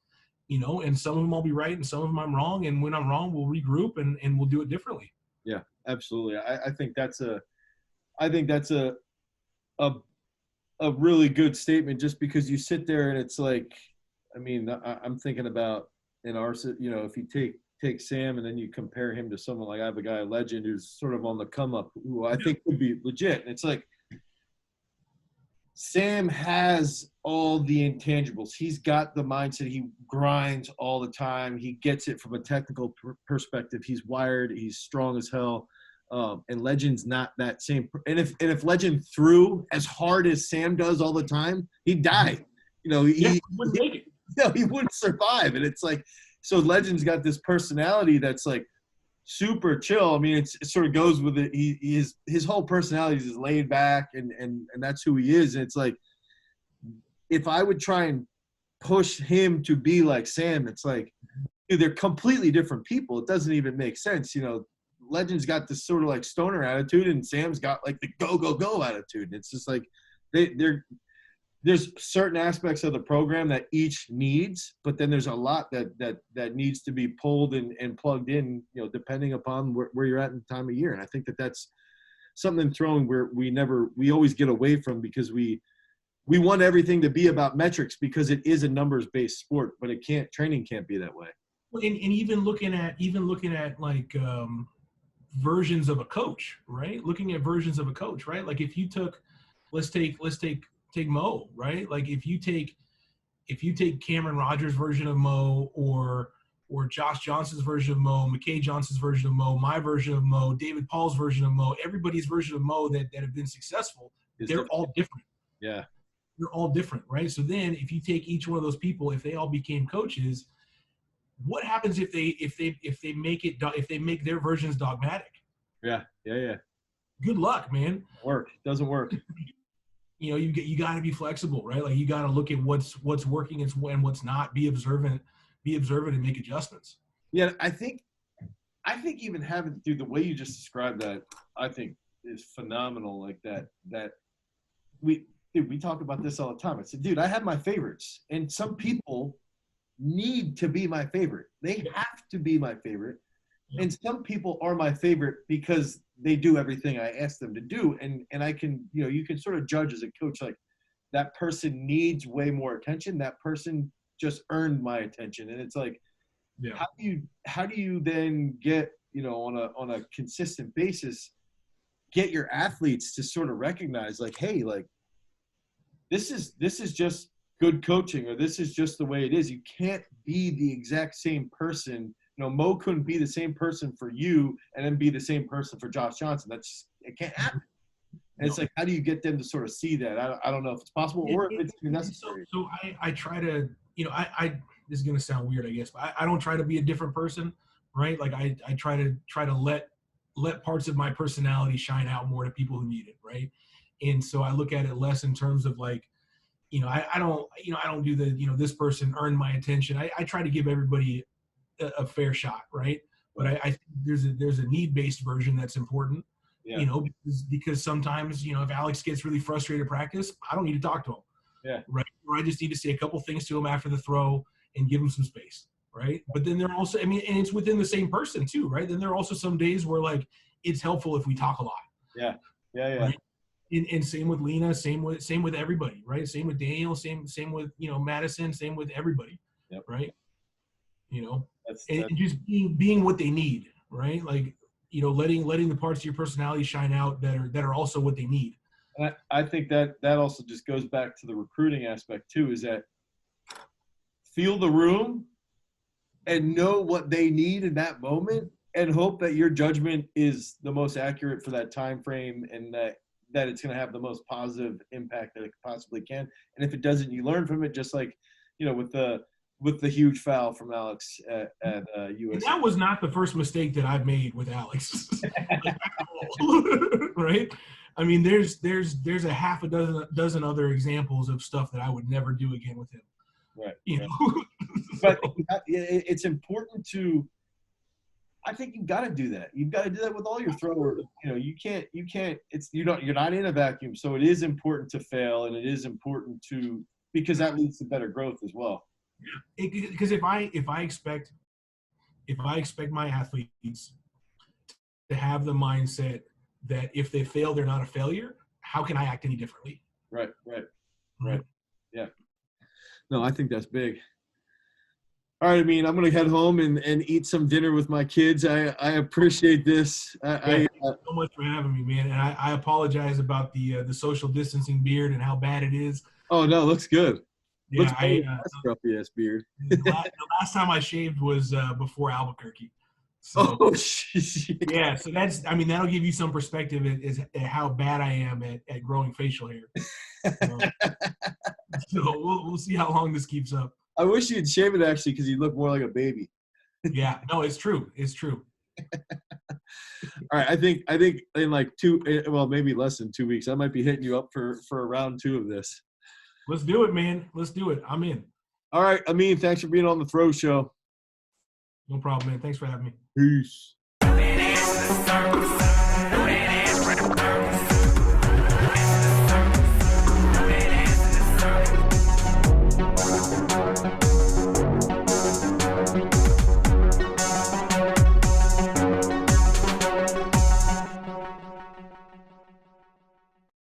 and some of them I'll be right and some of them I'm wrong. And when I'm wrong, we'll regroup and we'll do it differently. Yeah, absolutely. I think that's a really good statement, just because you sit there and it's like, I'm thinking about in our, if you take Sam and then you compare him to someone like, I have a guy, Legend, who's sort of on the come up, who I think would be legit. And it's like, Sam has all the intangibles. He's got the mindset. He grinds all the time. He gets it from a technical perspective. He's wired. He's strong as hell. And Legend's not that same. And if Legend threw as hard as Sam does all the time, he'd die. He wouldn't make it. He wouldn't survive. And it's like, so Legend's got this personality that's like super chill. It sort of goes with it. His whole personality is just laid back, and that's who he is. And it's like, if I would try and push him to be like Sam. It's like, dude, they're completely different people. It doesn't even make sense. You know, Legend's got this sort of like stoner attitude, and Sam's got like the go, go, go attitude. And it's just like there's certain aspects of the program that each needs, but then there's a lot that needs to be pulled and plugged in, you know, depending upon where you're at in the time of year. And I think that's something in throwing where we always get away from, because we want everything to be about metrics because it is a numbers-based sport, but training can't be that way. And even looking at like versions of a coach, right? Looking at versions of a coach, right? Like if you took, let's take Mo, right? Like if you take Cameron Rogers' version of Mo, or Josh Johnson's version of Mo, McKay Johnson's version of Mo, my version of Mo, David Paul's version of Mo, everybody's version of Mo that have been successful, they're all different. Yeah. They're all different, right? So then if you take each one of those people, if they all became coaches, what happens if they make their versions dogmatic? Yeah. Good luck, man. Doesn't work. You know, you got to be flexible, right? Like you got to look at what's working and what's not. Be observant and make adjustments. Yeah, I think even having, through the way you just described that, I think is phenomenal. Like that we talk about this all the time. I said, dude, I have my favorites, and some people need to be my favorite. They have to be my favorite. And some people are my favorite because they do everything I ask them to do. And I can, you know, you can sort of judge as a coach, like that person needs way more attention. That person just earned my attention. And it's like, how do you then get, you know, on a consistent basis, get your athletes to sort of recognize like, hey, like this is just good coaching, or this is just the way it is. You can't be the exact same person. You know, Mo couldn't be the same person for you and then be the same person for Josh Johnson. It can't happen. And it's like, how do you get them to sort of see that? I don't know if it's possible or if it's necessary. So I try to, you know, I this is going to sound weird, I guess, but I don't try to be a different person, right? Like I try to let parts of my personality shine out more to people who need it, right? And so I look at it less in terms of like, you know, I don't do the, you know, this person earned my attention. I try to give everybody a fair shot, right? But I think there's a need-based version that's important, you know, because sometimes, you know, if Alex gets really frustrated at practice, I don't need to talk to him, right? Or I just need to say a couple things to him after the throw and give him some space, right? But then there are also, I mean, and it's within the same person too, right? Then there are also some days where like it's helpful if we talk a lot. Yeah. Right? And same with Lena, same with everybody, right? Same with Daniel, same with, you know, Madison, same with everybody, right? You know, and just being what they need, right? Like, you know, letting the parts of your personality shine out that are also what they need. And I think that also just goes back to the recruiting aspect too, is that feel the room and know what they need in that moment, and hope that your judgment is the most accurate for that time frame, and that it's going to have the most positive impact that it possibly can. And if it doesn't, you learn from it, just like, you know, with the huge foul from Alex at UNC. And that was not the first mistake that I've made with Alex. Right? I mean, there's a half a dozen other examples of stuff that I would never do again with him. Right. You know? But it's important to, I think you've got to do that. You've got to do that with all your throwers. You know, you can't, you're not in a vacuum. So it is important to fail, and it is important to, because that leads to better growth as well. Because if I expect my athletes to have the mindset that if they fail, they're not a failure, how can I act any differently? Right. Yeah. No, I think that's big. All right, Amin, I'm going to head home and eat some dinner with my kids. I appreciate this. Thank you so much for having me, man. And I apologize about the social distancing beard and how bad it is. Oh, no, looks good. Yeah, scruffy ass beard. The last time I shaved was before Albuquerque. So, yeah, so that'll give you some perspective as how bad I am at growing facial hair. So we'll see how long this keeps up. I wish you'd shave it, actually, because you look more like a baby. Yeah, no, it's true. It's true. All right, I think in like maybe less than 2 weeks, I might be hitting you up for a round 2 of this. Let's do it, man. Let's do it. I'm in. All right, Amin, thanks for being on the Throw Show. No problem, man. Thanks for having me. Peace.